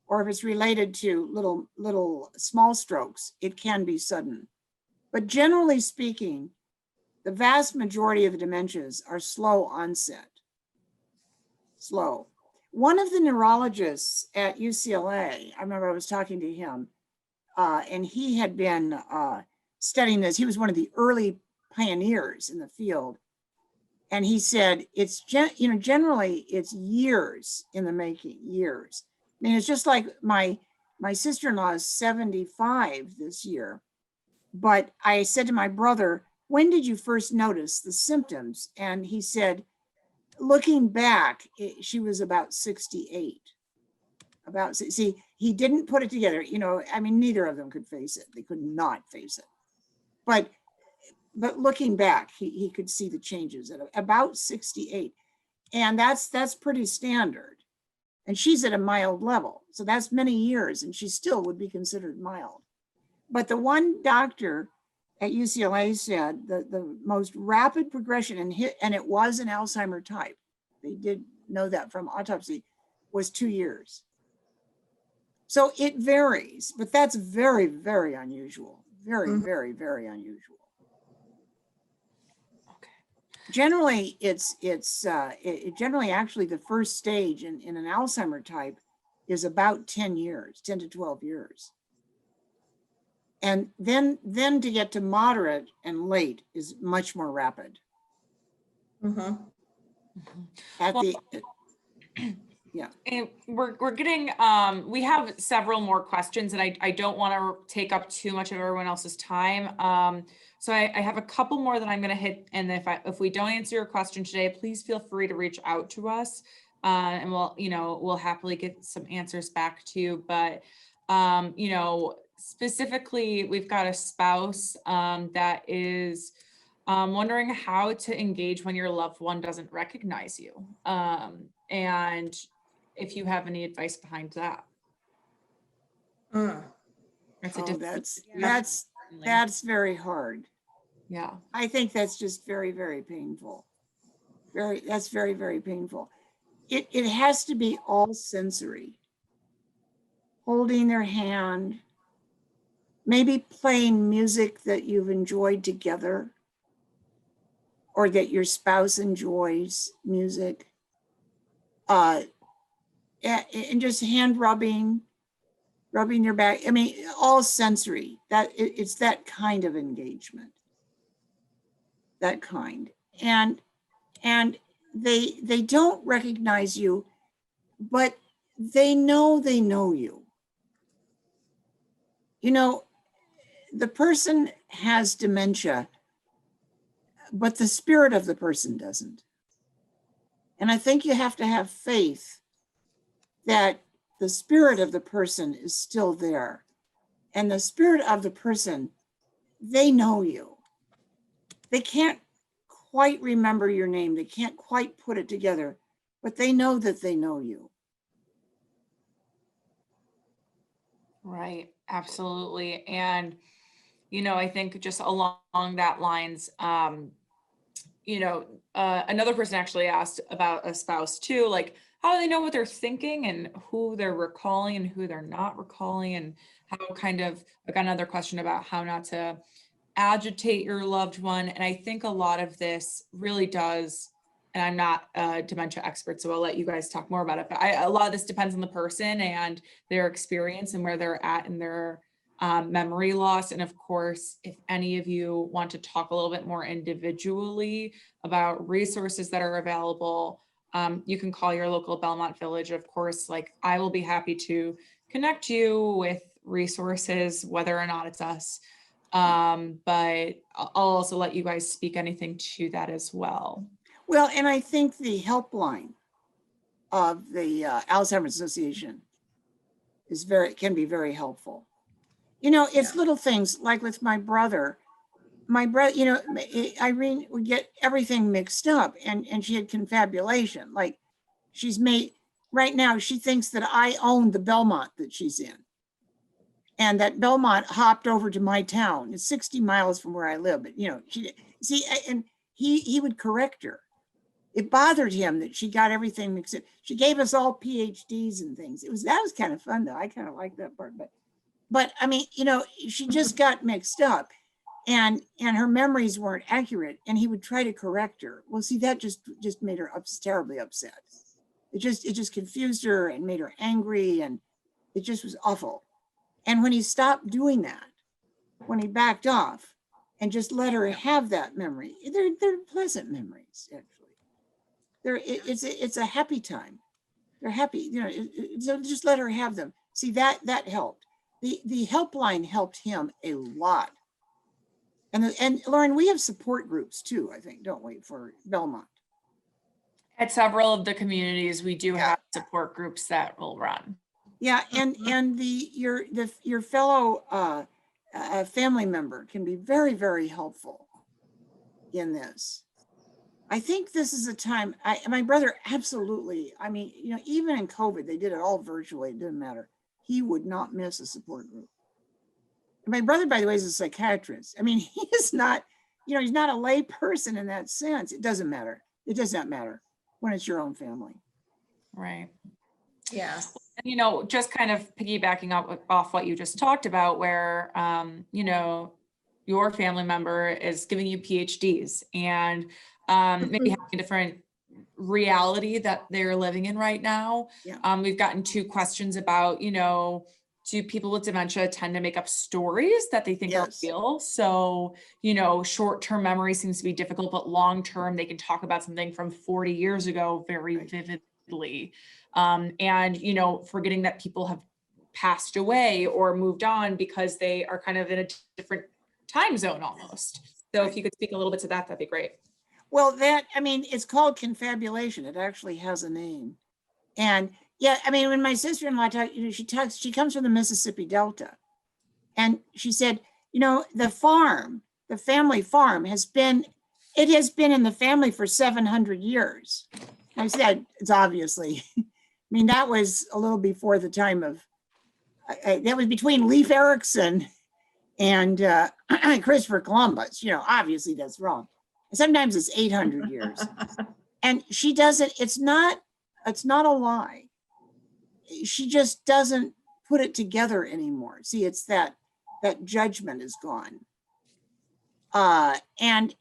Speaker 2: or if it's related to little small strokes, it can be sudden. But generally speaking, the vast majority of the dementias are slow onset. Slow. One of the neurologists at UCLA, I remember I was talking to him, and he had been studying this. He was one of the early pioneers in the field. And he said, it's, you know, generally it's years in the making, years. I mean, it's just like my sister-in-law is 75 this year. But I said to my brother, when did you first notice the symptoms? And he said, looking back, she was about 68. See, he didn't put it together. You know, I mean, neither of them could face it. They could not face it. But looking back, he could see the changes at about 68. And that's pretty standard. And she's at a mild level. So that's many years, and she still would be considered mild. But the one doctor at UCLA said the most rapid progression, and it was an Alzheimer type, they did know that from autopsy, was 2 years. So it varies, but that's very, very unusual. Very,
Speaker 3: Mhm.
Speaker 2: very, very unusual.
Speaker 1: Okay.
Speaker 2: Generally, generally actually the first stage in an Alzheimer type is about 10 years, 10 to 12 years. And then to get to moderate and late is much more rapid.
Speaker 3: Mhm.
Speaker 2: At
Speaker 1: Well,
Speaker 2: the, yeah.
Speaker 1: And we're getting we have several more questions, and I don't want to take up too much of everyone else's time. So I have a couple more that I'm going to hit, and if we don't answer your question today, please feel free to reach out to us, and we'll happily get some answers back to you. But specifically, we've got a spouse that is wondering how to engage when your loved one doesn't recognize you, and if you have any advice behind that.
Speaker 3: Mm.
Speaker 1: It's a
Speaker 2: Oh,
Speaker 1: difficult
Speaker 2: that's very hard.
Speaker 1: yeah.
Speaker 2: I think that's just very, very painful. That's very, very painful. It has to be all sensory. Holding their hand, maybe playing music that you've enjoyed together, or that your spouse enjoys music. And just hand rubbing their back. I mean, all sensory. It's that kind of engagement. That kind. And they don't recognize you, but they know you. You know, the person has dementia, but the spirit of the person doesn't. And I think you have to have faith that the spirit of the person is still there. And the spirit of the person, they know you. They can't quite remember your name. They can't quite put it together, but they know that they know you.
Speaker 1: Right, absolutely. And I think just along that lines, another person actually asked about a spouse too, like how do they know what they're thinking and who they're recalling and who they're not recalling, and how kind of, I got another question about how not to agitate your loved one. And I think a lot of this really does, and I'm not a dementia expert, so I'll let you guys talk more about it, but a lot of this depends on the person and their experience and where they're at in their memory loss. And of course, if any of you want to talk a little bit more individually about resources that are available, you can call your local Belmont Village. Of course, like I will be happy to connect you with resources, whether or not it's us. But I'll also let you guys speak anything to that as well.
Speaker 2: Well, and I think the helpline of the Alzheimer's Association can be very helpful. It's little things like with my brother, Irene would get everything mixed up, and she had confabulation. Like right now, she thinks that I own the Belmont that she's in. And that Belmont hopped over to my town. It's 60 miles from where I live, but he would correct her. It bothered him that she got everything mixed up. She gave us all PhDs and things. That was kind of fun though. I kind of liked that part, but I mean, she just got mixed up, and her memories weren't accurate, and he would try to correct her. Well, see, that just made her terribly upset. It just confused her and made her angry, and it just was awful. And when he stopped doing that, when he backed off and just let her have that memory, they're pleasant memories, actually. It's a happy time. They're happy, so just let her have them. See, that helped. The helpline helped him a lot. And Lauren, we have support groups too, I think, don't we, for Belmont?
Speaker 1: At several of the communities, we do have support groups that will run.
Speaker 2: Yeah, and your fellow family member can be very, very helpful in this. I think this is a time. My brother absolutely. I mean, even in COVID, they did it all virtually. It didn't matter. He would not miss a support group. My brother, by the way, is a psychiatrist. I mean, he is not. He's not a lay person in that sense. It doesn't matter. It does not matter when it's your own family.
Speaker 1: Right.
Speaker 3: Yes.
Speaker 1: And, you know, just kind of piggybacking off what you just talked about, where, you know, your family member is giving you PhDs and maybe having a different reality that they're living in right now.
Speaker 2: Yeah.
Speaker 1: We've gotten 2 questions about, you know, do people with dementia tend to make up stories that they think are
Speaker 2: Yes.
Speaker 1: real? So, you know, short-term memory seems to be difficult, but long-term, they can talk about something from 40 years ago very
Speaker 2: Right.
Speaker 1: vividly. And, you know, forgetting that people have passed away or moved on because they are kind of in a different time zone almost. So if
Speaker 2: Right.
Speaker 1: you could speak a little bit to that, that'd be great.
Speaker 2: Well, that, I mean, it's called confabulation. It actually has a name. And yeah, I mean, when my sister-in-law talks, you know, she comes from the Mississippi Delta. And she said, you know, the family farm has been in the family for 700 years. I said, it's obviously, I mean, that was a little before the time of, that was between Leif Erikson and Christopher Columbus. You know, obviously that's wrong. Sometimes it's 800 years. And she doesn't, it's not a lie. She just doesn't put it together anymore. See, it's that judgment is gone. And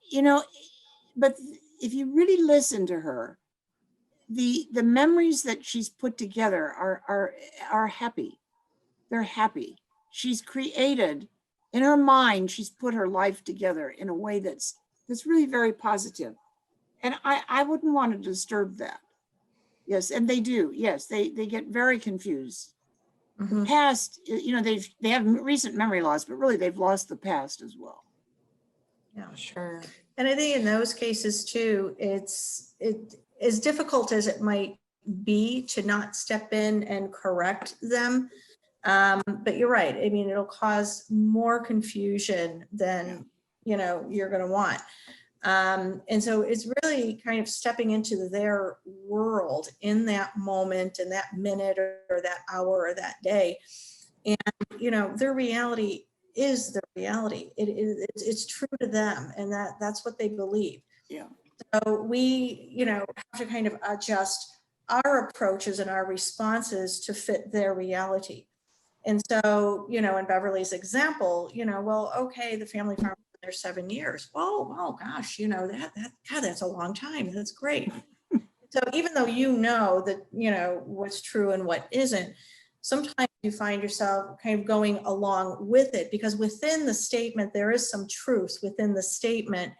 Speaker 2: you know, but if you really listen to her, the memories that she's put together are happy. They're happy. She's created in her mind, she's put her life together in a way that's really very positive. And I wouldn't want to disturb that. Yes, and they do. Yes, they get very confused. The past, you know, they have recent memory loss, but really they've lost the past as well.
Speaker 3: Yeah.
Speaker 1: Sure.
Speaker 3: And I think in those cases too, it's as difficult as it might be to not step in and correct them. But you're right. I mean, it'll cause more confusion than, you know, you're going to want. And so it's really kind of stepping into their world in that moment and that minute or that hour or that day. And, you know, their reality is their reality. It's true to them, and that's what they believe.
Speaker 2: Yeah.
Speaker 3: So we, you know, have to kind of adjust our approaches and our responses to fit their reality. And so, you know, in Beverly's example, you know, well, okay, the family farm been there 7 years. Oh gosh, you know, God, that's a long time. That's great. So even though you know that, you know, what's true and what isn't, sometimes you find yourself kind of going along with it, because within the statement, there is some truth within the statement.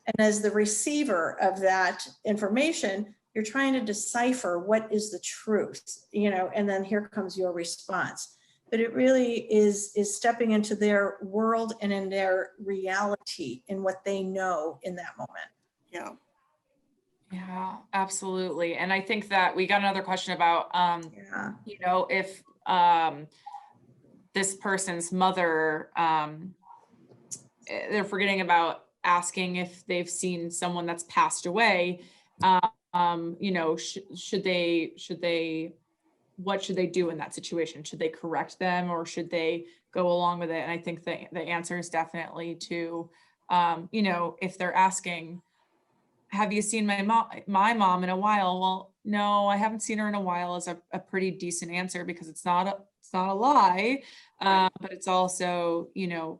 Speaker 3: And as the receiver of that information, you're trying to decipher what is the truth, you know, and then here comes your response. But it really is stepping into their world and in their reality in what they know in that moment.
Speaker 2: Yeah.
Speaker 1: Yeah, absolutely. And I think that we got another question about, you know, if this person's mother, they're forgetting about asking if they've seen someone that's passed away. You know, what should they do in that situation? Should they correct them or should they go along with it? And I think the answer is definitely to, you know, if they're asking, have you seen my mom in a while? Well, no, I haven't seen her in a while is a pretty decent answer, because it's not a lie, but it's also, you know,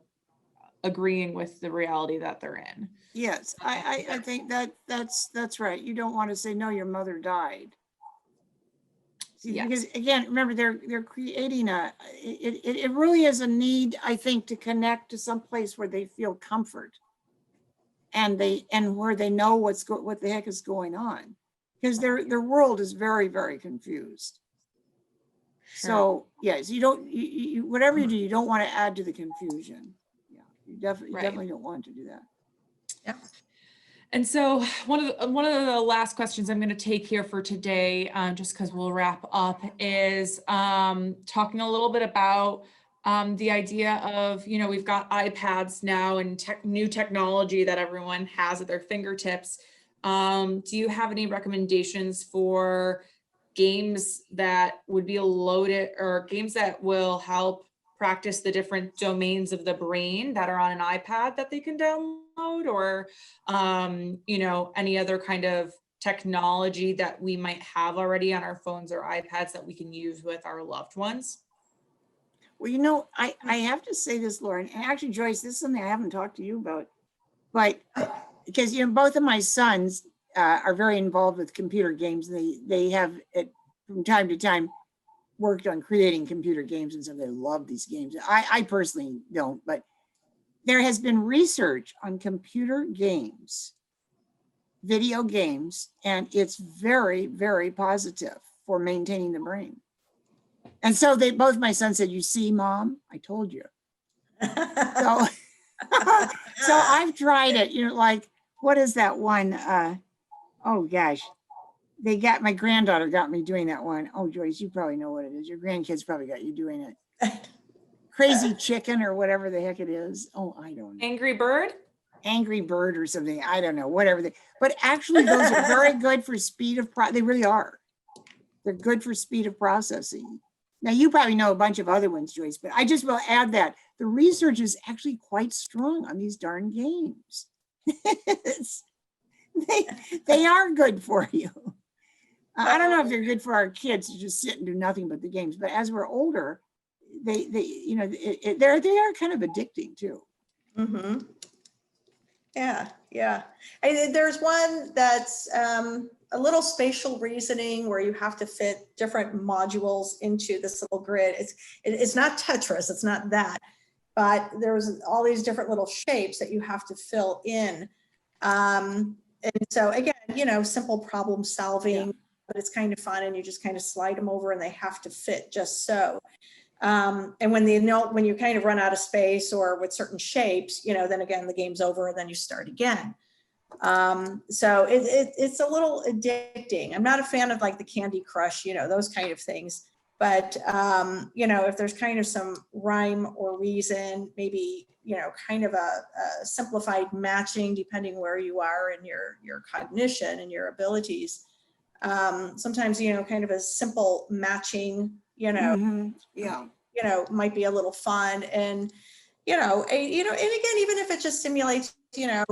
Speaker 1: agreeing with the reality that they're in.
Speaker 2: Yes, I think that's right. You don't want to say, no, your mother died. See,
Speaker 1: Yes.
Speaker 2: because again, remember, they're creating it really is a need, I think, to connect to some place where they feel comfort. And where they know what the heck is going on, because their world is very, very confused.
Speaker 1: Sure.
Speaker 2: So yes, you don't, whatever you do, you don't want to add to the confusion. Yeah, you definitely don't want to do that.
Speaker 3: Yeah.
Speaker 1: And so one of the last questions I'm going to take here for today, just because we'll wrap up, is talking a little bit about the idea of, you know, we've got iPads now and new technology that everyone has at their fingertips. Do you have any recommendations for games that would be loaded, or games that will help practice the different domains of the brain that are on an iPad that they can download, or, you know, any other kind of technology that we might have already on our phones or iPads that we can use with our loved ones?
Speaker 2: Well, you know, I have to say this, Lauren, and actually, Joyce, this is something I haven't talked to you about, but because, you know, both of my sons are very involved with computer games. They have, from time to time, worked on creating computer games, and so they love these games. I personally don't, but there has been research on computer games, video games, and it's very, very positive for maintaining the brain. And so both my sons said, you see, Mom, I told you. So, so I've tried it, you know, like, what is that one? Oh gosh, my granddaughter got me doing that one. Oh, Joyce, you probably know what it is. Your grandkids probably got you doing it. Crazy Chicken or whatever the heck it is. Oh, I don't know.
Speaker 1: Angry Bird?
Speaker 2: Angry Bird or something. I don't know, whatever but actually those are very good for speed of they really are. They're good for speed of processing. Now you probably know a bunch of other ones, Joyce, but I just will add that the research is actually quite strong on these darn games. they are good for you. I don't know if they're good for our kids to just sit and do nothing but the games, but as we're older, they you know, they are kind of addicting too.
Speaker 3: Mm-hmm. Yeah. There's one that's a little spatial reasoning where you have to fit different modules into this little grid. It's not Tetris, it's not that, but there's all these different little shapes that you have to fill in. And so again, you know, simple problem solving, but it's kind of fun, and you just kind of slide them over and they have to fit just so. And when you kind of run out of space or with certain shapes, you know, then again, the game's over and then you start again. So it's a little addicting. I'm not a fan of like the Candy Crush, you know, those kind of things. But, you know, if there's kind of some rhyme or reason, maybe, you know, kind of a simplified matching, depending where you are in your cognition and your abilities. Sometimes, you know, kind of a simple matching, you know, you know, might be a little fun. And, you know, and again, even if it just stimulates, you know,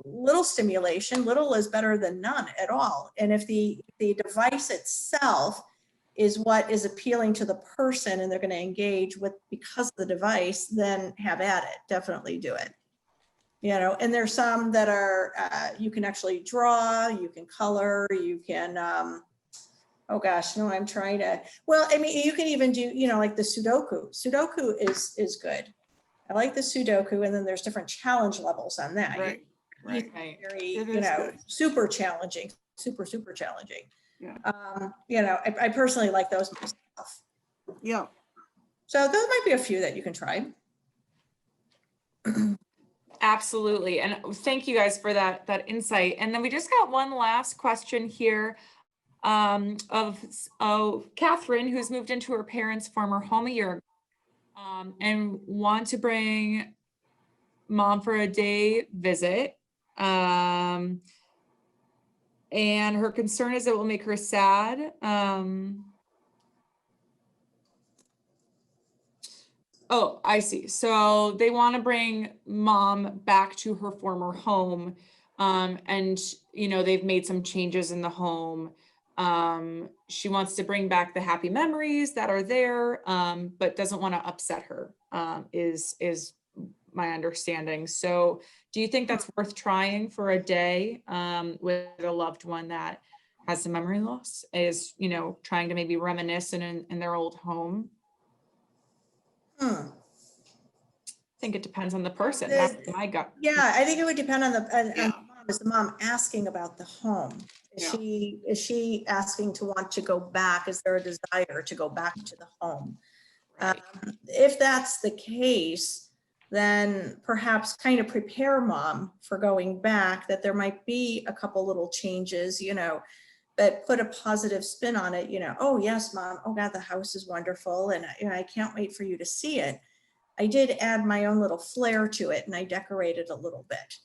Speaker 3: little stimulation, little is better than none at all. And if the device itself is what is appealing to the person and they're going to engage with because of the device, then have at it, definitely do it. You know, and there's some that are, you can actually draw, you can color, you can, oh gosh, no, I'm trying to, well, I mean, you can even do, you know, like the Sudoku. Sudoku is good. I like the Sudoku, and then there's different challenge levels on that.
Speaker 2: Right.
Speaker 3: Very, you know, good. Super challenging, super challenging.
Speaker 2: Yeah.
Speaker 3: You know, I personally like those myself.
Speaker 2: Yeah.
Speaker 3: So those might be a few that you can try.
Speaker 1: Absolutely. And thank you guys for that insight. And then we just got one last question here of Catherine, who's moved into her parents' former home a year ago, and want to bring Mom for a day visit. And her concern is it will make her sad. Oh, I see. So they want to bring Mom back to her former home. And, you know, they've made some changes in the home. She wants to bring back the happy memories that are there, but doesn't want to upset her, is my understanding. So do you think that's worth trying for a day with a loved one that has some memory loss, is, you know, trying to maybe reminisce in their old home? I think it depends on the person. That's my gut.
Speaker 3: Yeah, I think it would depend on the mom. Is the mom asking about the home? Is she asking to want to go back? Is there a desire to go back to the home?
Speaker 1: Right.
Speaker 3: If that's the case, then perhaps kind of prepare Mom for going back, that there might be a couple little changes, you know, but put a positive spin on it, you know. Oh yes, Mom. Oh God, the house is wonderful. And you know, I can't wait for you to see it. I did add my own little flair to it, and I decorated a little bit,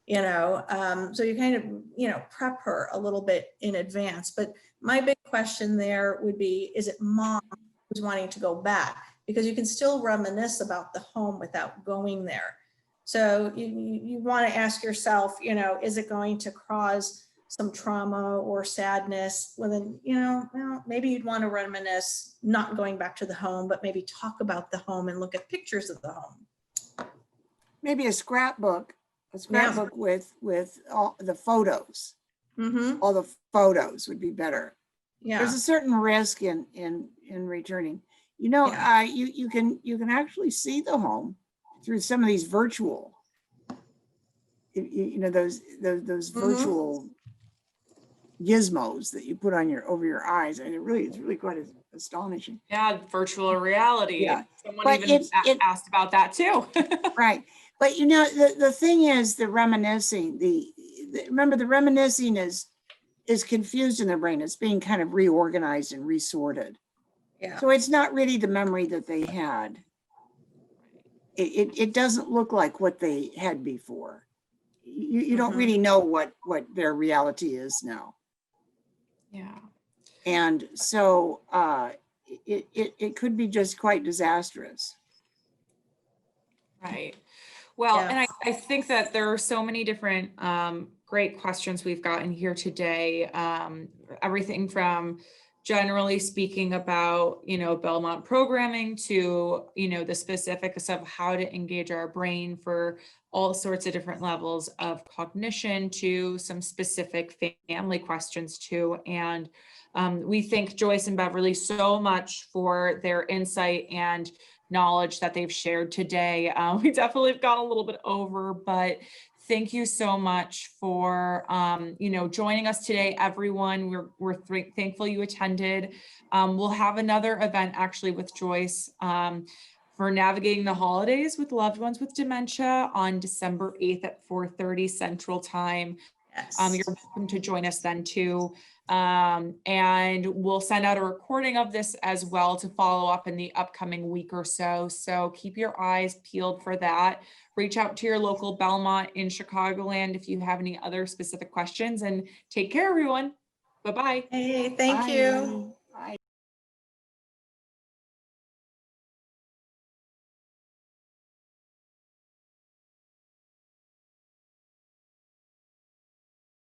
Speaker 3: you know. So you kind of, you know, prep her a little bit in advance. But my big question there would be, is it Mom who's wanting to go back? Because you can still reminisce about the home without going there. So you want to ask yourself, you know, is it going to cause some trauma or sadness, well then, well, maybe you'd want to reminisce, not going back to the home, but maybe talk about the home and look at pictures of the home.
Speaker 2: Maybe a scrapbook with all the photos.
Speaker 3: Mm-hmm.
Speaker 2: All the photos would be better.
Speaker 3: Yeah.
Speaker 2: There's a certain risk in returning. You can actually see the home through some of these virtual, those virtual gizmos that you put on over your eyes. I mean, it's really quite astonishing.
Speaker 1: Yeah, virtual reality.
Speaker 2: Yeah.
Speaker 1: Someone
Speaker 2: But
Speaker 1: even asked about that too.
Speaker 2: Right. But the thing is, the reminiscing, remember the reminiscing is confused in the brain. It's being kind of reorganized and resorted.
Speaker 3: Yeah.
Speaker 2: So it's not really the memory that they had. It doesn't look like what they had before. You don't really know what their reality is now.
Speaker 1: Yeah.
Speaker 2: And so it could be just quite disastrous.
Speaker 1: Right. Well,
Speaker 3: Yeah.
Speaker 1: and I think that there are so many different great questions we've gotten here today. Everything from generally speaking about, Belmont programming to, the specifics of how to engage our brain for all sorts of different levels of cognition to some specific family questions too. And we thank Joyce and Beverly so much for their insight and knowledge that they've shared today. We definitely have gone a little bit over, but thank you so much for, joining us today, everyone. We're thankful you attended. We'll have another event actually with Joyce for navigating the holidays with loved ones with dementia on December 8th at 4:30 Central Time.
Speaker 3: Yes.
Speaker 1: You're welcome to join us then too. And we'll send out a recording of this as well to follow up in the upcoming week or so. So keep your eyes peeled for that. Reach out to your local Belmont in Chicagoland if you have any other specific questions, and take care, everyone. Bye-bye.
Speaker 3: Hey, thank you.
Speaker 2: Bye.